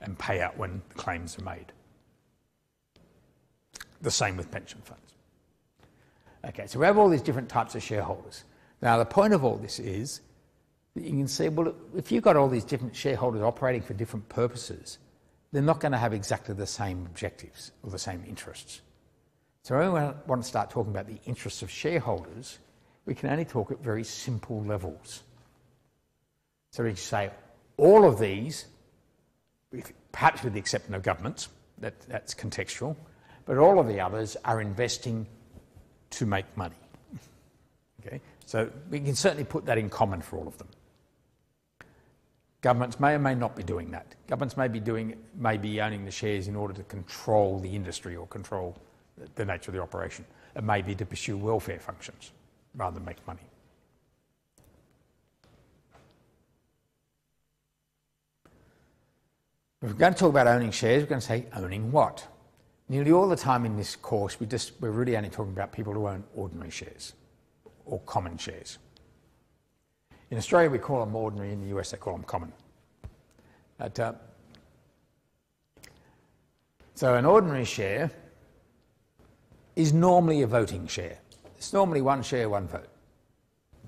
and pay out when claims are made. The same with pension funds. Okay, so we have all these different types of shareholders. Now the point of all this is that you can see, well, if you've got all these different shareholders operating for different purposes, they're not going to have exactly the same objectives or the same interests. So when we want to start talking about the interests of shareholders, we can only talk at very simple levels. So we can say all of these, perhaps with the exception of governments, that's contextual, but all of the others are investing to make money. Okay? So we can certainly put that in common for all of them. Governments may or may not be doing that. Governments may be owning the shares in order to control the industry or control the nature of the operation. It may be to pursue welfare functions rather than make money. If we're going to talk about owning shares, we're going to say owning what? Nearly all the time in this course, we're really only talking about people who own ordinary shares or common shares. In Australia, we call them ordinary. In the US, they call them common. So an ordinary share is normally a voting share. It's normally one share, one vote.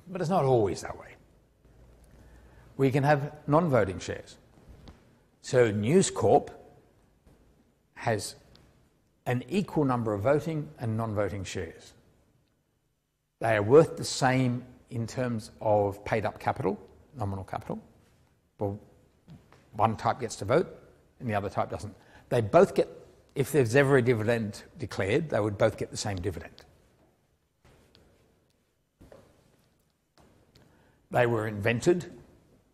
But it's not always that way. We can have non-voting shares. So News Corp has an equal number of voting and non-voting shares. They are worth the same in terms of paid up capital, nominal capital. Well, one type gets to vote and the other type doesn't. They both get, if there's ever a dividend declared, they would both get the same dividend. They were invented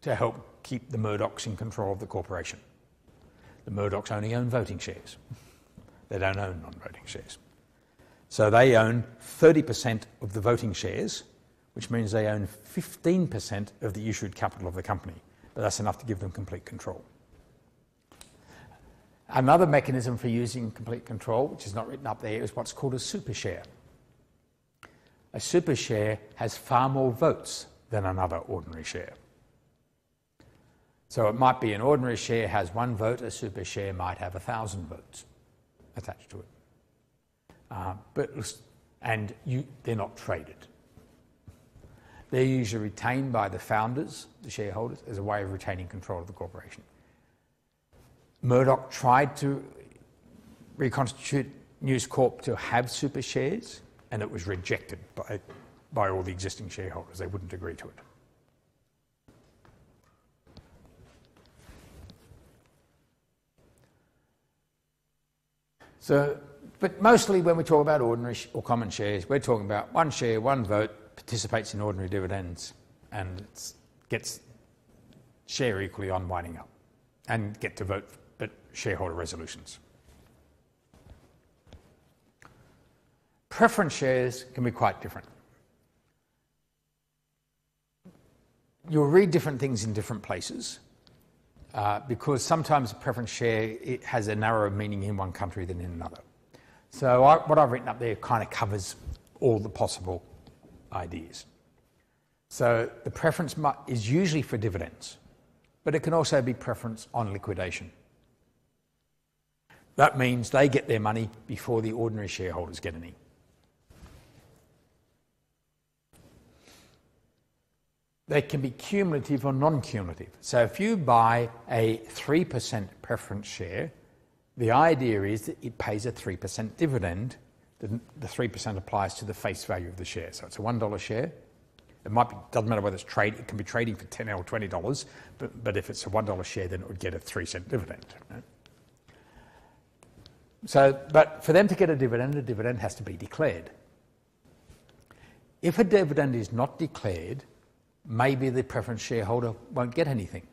to help keep the Murdochs in control of the corporation. The Murdochs only own voting shares. They don't own non-voting shares. So they own 30% of the voting shares, which means they own 15% of the issued capital of the company. But that's enough to give them complete control. Another mechanism for using complete control, which is not written up there, is what's called a super share. A super share has far more votes than another ordinary share. So it might be an ordinary share has 1 vote, a super share might have 1,000 votes attached to it. They're not traded. They're usually retained by the founders, the shareholders, as a way of retaining control of the corporation. Murdoch tried to reconstitute News Corp to have super shares, and it was rejected by all the existing shareholders. They wouldn't agree to it. So, but mostly when we talk about ordinary or common shares, we're talking about 1 share, 1 vote, participates in ordinary dividends, and gets share equally on winding up, and get to vote at shareholder resolutions. Preference shares can be quite different. You'll read different things in different places, because sometimes a preference share, it has a narrower meaning in one country than in another. So what I've written up there kind of covers all the possible ideas. So the preference is usually for dividends, but it can also be preference on liquidation. That means they get their money before the ordinary shareholders get any. They can be cumulative or non-cumulative. So if you buy a 3% preference share, the idea is that it pays a 3% dividend. The 3% applies to the face value of the share. So it's a $1 share. It doesn't matter whether it's trade, it can be trading for $10 or $20, but if it's a $1 share, then it would get a 3-cent dividend. Right? So, but for them to get a dividend has to be declared. If a dividend is not declared, maybe the preference shareholder won't get anything.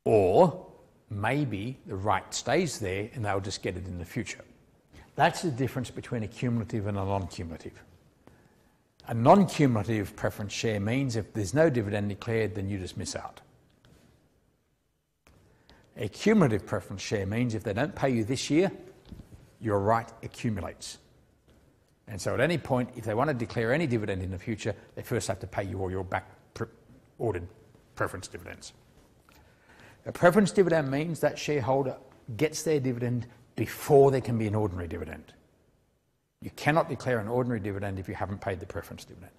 Or maybe the right stays there and they'll just get it in the future. That's the difference between a cumulative and a non-cumulative. A non-cumulative preference share means if there's no dividend declared, then you just miss out. A cumulative preference share means if they don't pay you this year, your right accumulates. And so at any point, if they want to declare any dividend in the future, they first have to pay you all your back-ordered preference dividends. A preference dividend means that shareholder gets their dividend before there can be an ordinary dividend. You cannot declare an ordinary dividend if you haven't paid the preference dividend.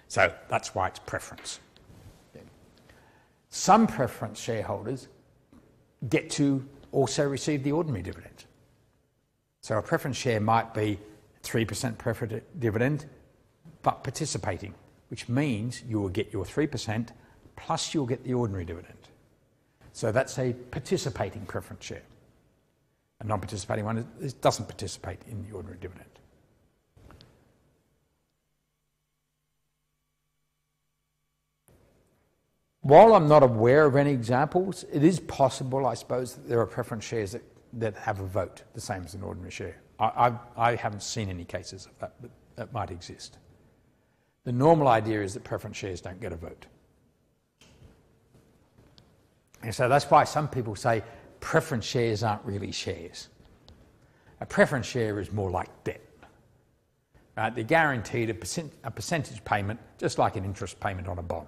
So that's why it's preference. Some preference shareholders get to also receive the ordinary dividend. So a preference share might be 3% preference dividend, but participating, which means you will get your 3% plus you'll get the ordinary dividend. So that's a participating preference share. A non-participating one doesn't participate in the ordinary dividend. While I'm not aware of any examples, it is possible, I suppose, that there are preference shares that have a vote, the same as an ordinary share. I haven't seen any cases of that, but that might exist. The normal idea is that preference shares don't get a vote. And so that's why some people say preference shares aren't really shares. A preference share is more like debt. They're guaranteed a percentage payment, just like an interest payment on a bond.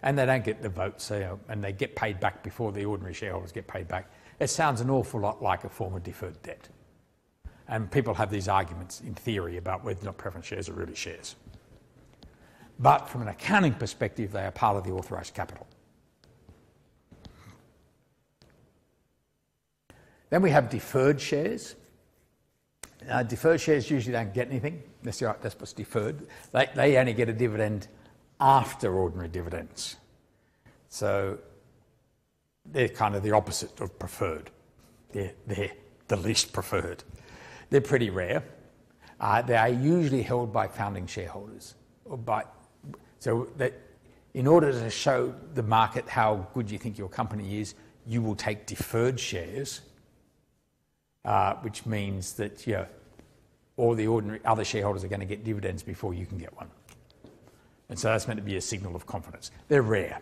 And they don't get the votes, and they get paid back before the ordinary shareholders get paid back. It sounds an awful lot like a form of deferred debt. And people have these arguments in theory about whether or not preference shares are really shares. But from an accounting perspective, they are part of the authorised capital. Then we have deferred shares. Deferred shares usually don't get anything. That's what's deferred. They only get a dividend after ordinary dividends. So they're kind of the opposite of preferred. They're the least preferred. They're pretty rare. They are usually held by founding shareholders. So that in order to show the market how good you think your company is, you will take deferred shares, which means that all the ordinary other shareholders are going to get dividends before you can get one. And so that's meant to be a signal of confidence. They're rare,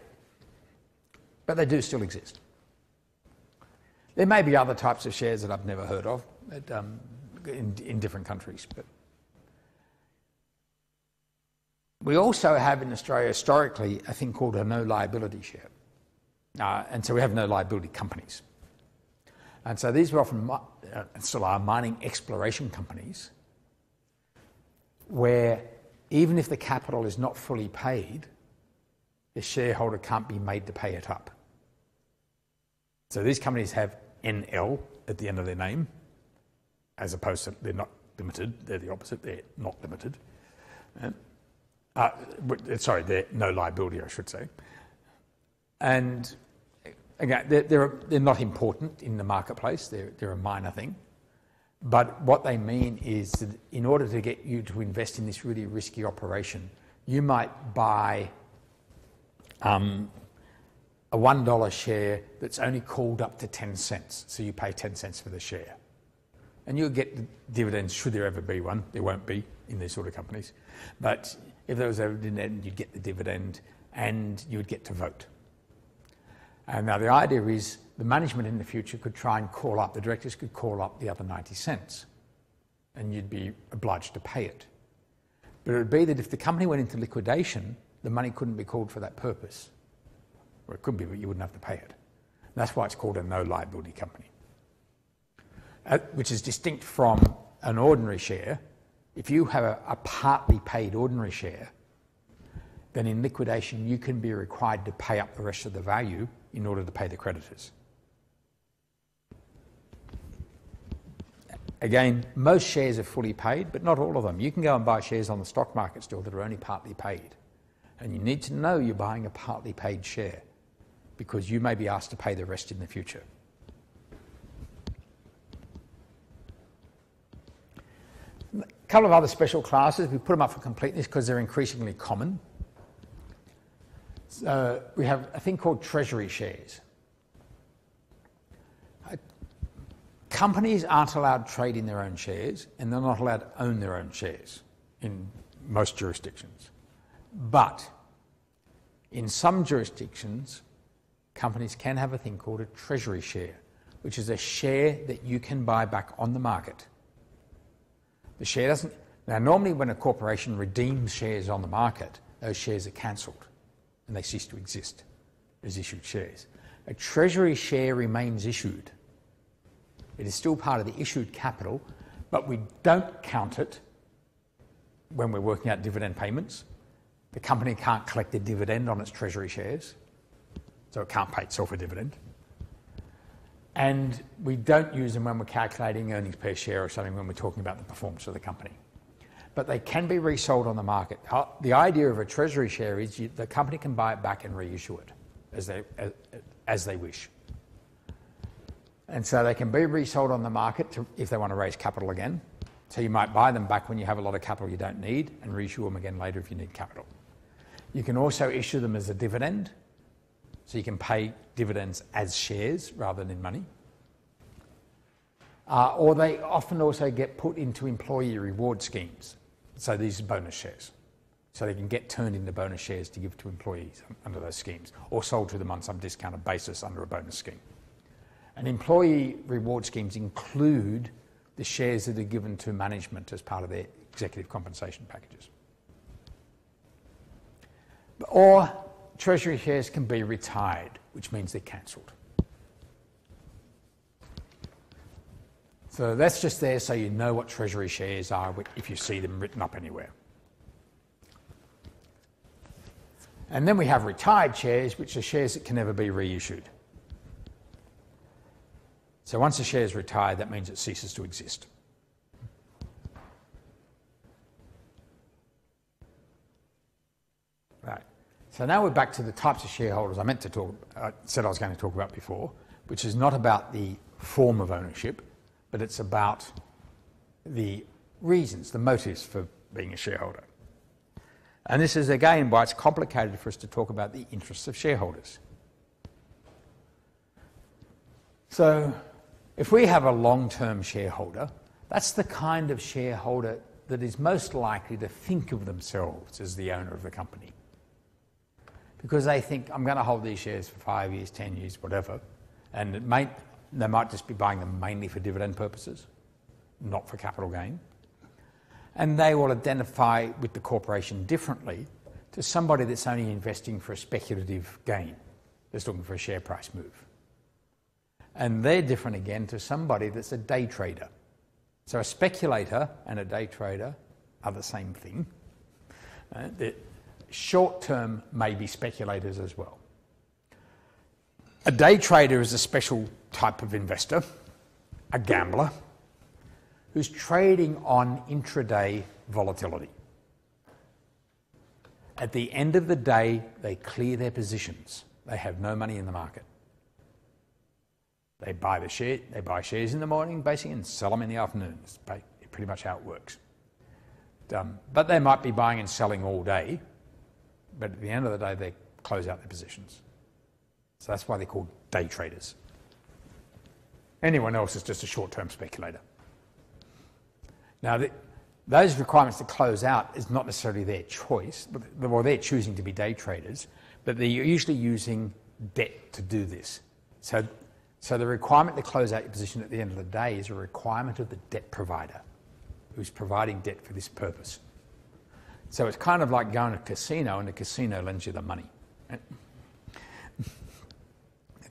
but they do still exist. There may be other types of shares that I've never heard of in different countries. But we also have in Australia historically a thing called a no liability share. And so we have no liability companies. And so these were often, still are, mining exploration companies where even if the capital is not fully paid, the shareholder can't be made to pay it up. So these companies have NL at the end of their name, as opposed to they're not limited, they're the opposite, they're not limited. They're no liability, I should say. And again, they're not important in the marketplace, they're a minor thing. But what they mean is that in order to get you to invest in this really risky operation, you might buy a $1 share that's only called up to 10 cents. So you pay 10 cents for the share. And you'll get dividends should there ever be one. There won't be in these sort of companies. But if there was ever a dividend, you'd get the dividend and you would get to vote. And now the idea is the management in the future could try and call up, the directors could call up the other 90 cents and you'd be obliged to pay it. But it would be that if the company went into liquidation, the money couldn't be called for that purpose. Or it could be, but you wouldn't have to pay it. And that's why it's called a no liability company, which is distinct from an ordinary share. If you have a partly paid ordinary share, then in liquidation you can be required to pay up the rest of the value in order to pay the creditors. Again, most shares are fully paid, but not all of them. You can go and buy shares on the stock market still that are only partly paid. And you need to know you're buying a partly paid share because you may be asked to pay the rest in the future. couple of other special classes. We put them up for completeness because they're increasingly common. So we have a thing called treasury shares. Companies aren't allowed to trade in their own shares, and they're not allowed to own their own shares in most jurisdictions. But in some jurisdictions, companies can have a thing called a treasury share, which is a share that you can buy back on the market. The share doesn't... Now, normally when a corporation redeems shares on the market, those shares are cancelled and they cease to exist as issued shares. A treasury share remains issued. It is still part of the issued capital, but we don't count it when we're working out dividend payments. The company can't collect a dividend on its treasury shares, so it can't pay itself a dividend. And we don't use them when we're calculating earnings per share or something when we're talking about the performance of the company. But they can be resold on the market. The idea of a treasury share is the company can buy it back and reissue it as they wish. And so they can be resold on the market if they want to raise capital again. So you might buy them back when you have a lot of capital you don't need and reissue them again later if you need capital. You can also issue them as a dividend. So you can pay dividends as shares rather than in money. Or they often also get put into employee reward schemes. So these are bonus shares. So they can get turned into bonus shares to give to employees under those schemes, or sold to them on some discounted basis under a bonus scheme. And employee reward schemes include the shares that are given to management as part of their executive compensation packages. Or treasury shares can be retired, which means they're cancelled. So that's just there so you know what treasury shares are if you see them written up anywhere. And then we have retired shares, which are shares that can never be reissued. So once a share is retired, that means it ceases to exist. Right. So now we're back to the types of shareholders I said I was going to talk about before, which is not about the form of ownership, but it's about the reasons, the motives for being a shareholder. And this is again why it's complicated for us to talk about the interests of shareholders. So if we have a long-term shareholder, that's the kind of shareholder that is most likely to think of themselves as the owner of the company. Because they think, I'm going to hold these shares for 5 years, 10 years, whatever, and they might just be buying them mainly for dividend purposes, not for capital gain. And they will identify with the corporation differently to somebody that's only investing for a speculative gain, that's looking for a share price move. And they're different again to somebody that's a day trader. So a speculator and a day trader are the same thing. Short-term may be speculators as well. A day trader is a special type of investor, a gambler, who's trading on intraday volatility. At the end of the day, they clear their positions. They have no money in the market. They buy shares in the morning, basically, and sell them in the afternoon. It's pretty much how it works. But they might be buying and selling all day, but at the end of the day, they close out their positions. So that's why they're called day traders. Anyone else is just a short-term speculator. Now, those requirements to close out is not necessarily their choice. Well, they're choosing to be day traders, but they're usually using debt to do this. So the requirement to close out your position at the end of the day is a requirement of the debt provider who's providing debt for this purpose. So it's kind of like going to a casino and the casino lends you the money.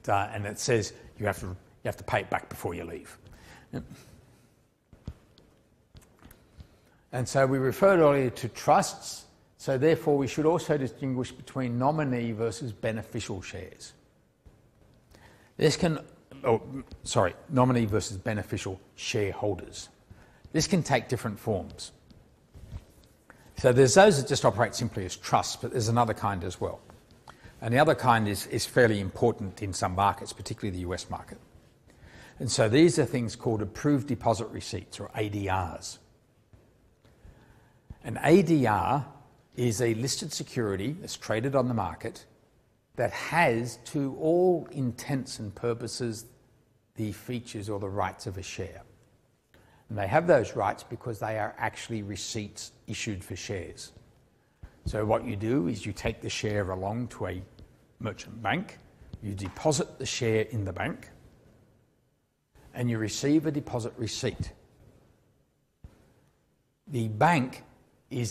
And it says you have to pay it back before you leave. And so we referred earlier to trusts, so therefore we should also distinguish between nominee versus beneficial shares. Nominee versus beneficial shareholders. This can take different forms. So there's those that just operate simply as trusts, but there's another kind as well. And the other kind is fairly important in some markets, particularly the US market. And so these are things called approved deposit receipts, or ADRs. An ADR is a listed security that's traded on the market that has, to all intents and purposes, the features or the rights of a share. And they have those rights because they are actually receipts issued for shares. So what you do is you take the share along to a merchant bank, you deposit the share in the bank, and you receive a deposit receipt. The bank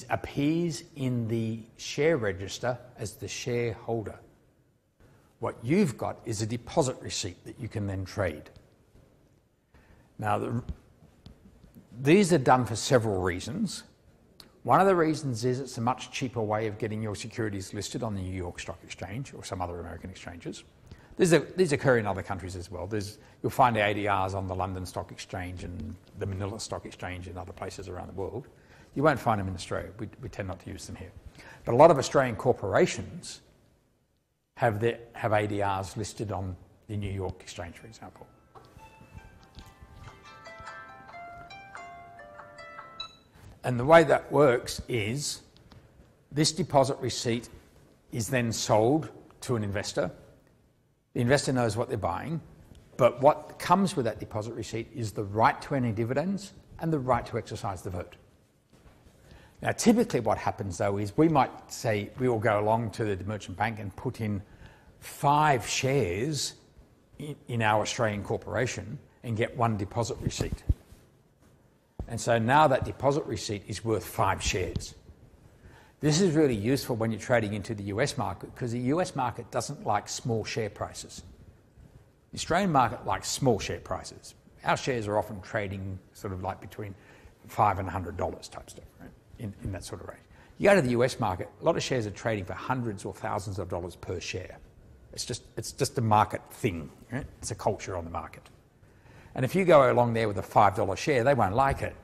appears in the share register as the shareholder. What you've got is a deposit receipt that you can then trade. Now, these are done for several reasons. One of the reasons is it's a much cheaper way of getting your securities listed on the New York Stock Exchange or some other American exchanges. These occur in other countries as well. You'll find ADRs on the London Stock Exchange and the Manila Stock Exchange and other places around the world. You won't find them in Australia. We tend not to use them here. But a lot of Australian corporations have ADRs listed on the New York Exchange, for example. And the way that works is this deposit receipt is then sold to an investor. The investor knows what they're buying, but what comes with that deposit receipt is the right to any dividends and the right to exercise the vote. Now, typically what happens, though, is we might say we will go along to the merchant bank and put in 5 shares in our Australian corporation and get 1 deposit receipt. And so now that deposit receipt is worth 5 shares. This is really useful when you're trading into the US market because the US market doesn't like small share prices. The Australian market likes small share prices. Our shares are often trading sort of like between $5 and $100 type stuff, right? In that sort of range. You go to the US market, a lot of shares are trading for hundreds or thousands of dollars per share. It's just a market thing, right? It's a culture on the market. And if you go along there with a $5 share, they won't like it.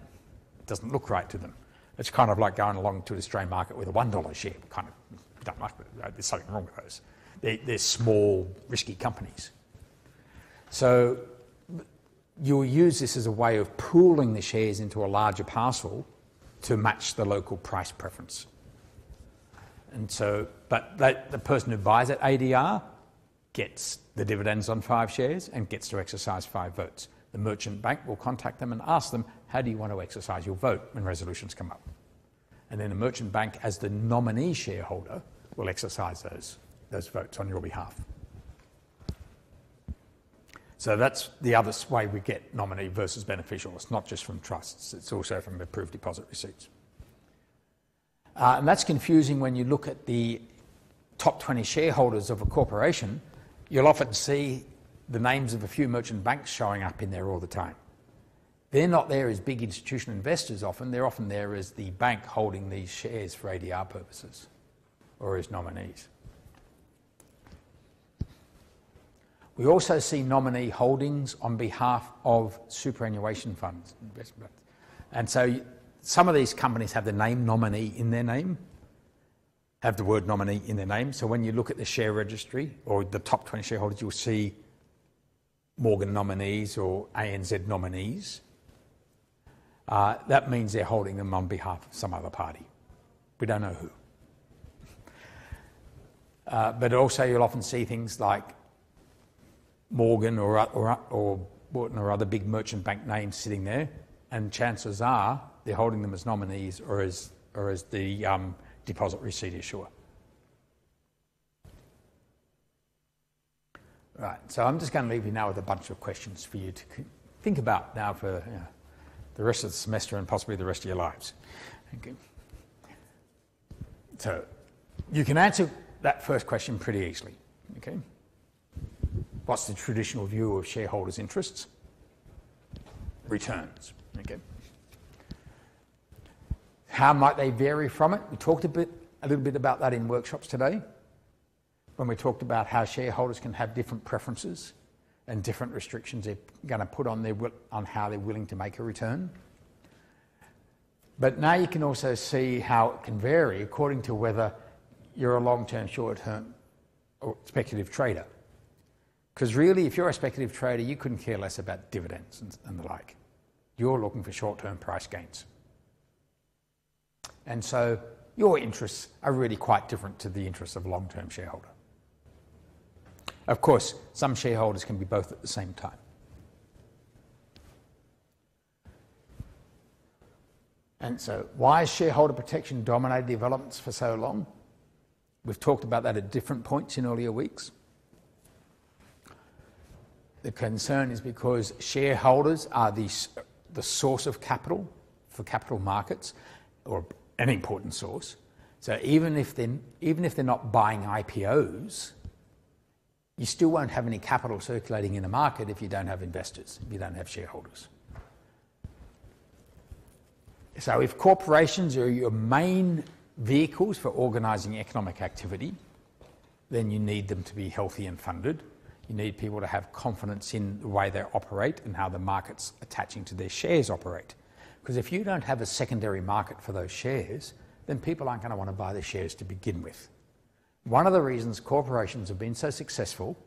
It doesn't look right to them. It's kind of like going along to the Australian market with a $1 share. Kind of don't like it. There's something wrong with those. They're small, risky companies. So you'll use this as a way of pooling the shares into a larger parcel to match the local price preference. And so, but the person who buys that ADR gets the dividends on 5 shares and gets to exercise 5 votes. The merchant bank will contact them and ask them, how do you want to exercise your vote when resolutions come up? And then the merchant bank, as the nominee shareholder, will exercise those votes on your behalf. So that's the other way we get nominee versus beneficial. It's not just from trusts, it's also from approved deposit receipts. And that's confusing when you look at the top 20 shareholders of a corporation. You'll often see the names of a few merchant banks showing up in there all the time. They're not there as big institutional investors often. They're often there as the bank holding these shares for ADR purposes or as nominees. We also see nominee holdings on behalf of superannuation funds, investment. And so some of these companies have the name nominee in their name, have the word nominee in their name. So when you look at the share registry or the top 20 shareholders, you'll see Morgan nominees or ANZ nominees. That means they're holding them on behalf of some other party. We don't know who. But also you'll often see things like Morgan or Wharton or other big merchant bank names sitting there, and chances are they're holding them as nominees or as the deposit receipt issuer. Right, so I'm just going to leave you now with a bunch of questions for you to think about now for the rest of the semester and possibly the rest of your lives. Okay. So you can answer that first question pretty easily. Okay. What's the traditional view of shareholders' interests? Returns. Okay. How might they vary from it? We talked a little bit about that in workshops today, when we talked about how shareholders can have different preferences and different restrictions they're going to put on how they're willing to make a return. But now you can also see how it can vary according to whether you're a long-term, short-term or speculative trader. Because really, if you're a speculative trader, you couldn't care less about dividends and the like. You're looking for short-term price gains. And so your interests are really quite different to the interests of a long-term shareholder. Of course, some shareholders can be both at the same time. And so why has shareholder protection dominated developments for so long? We've talked about that at different points in earlier weeks. The concern is because shareholders are the source of capital for capital markets, or an important source. So even if they're not buying IPOs, you still won't have any capital circulating in the market if you don't have investors, if you don't have shareholders. So if corporations are your main vehicles for organising economic activity, then you need them to be healthy and funded. You need people to have confidence in the way they operate and how the markets attaching to their shares operate. Because if you don't have a secondary market for those shares, then people aren't going to want to buy the shares to begin with. One of the reasons corporations have been so successful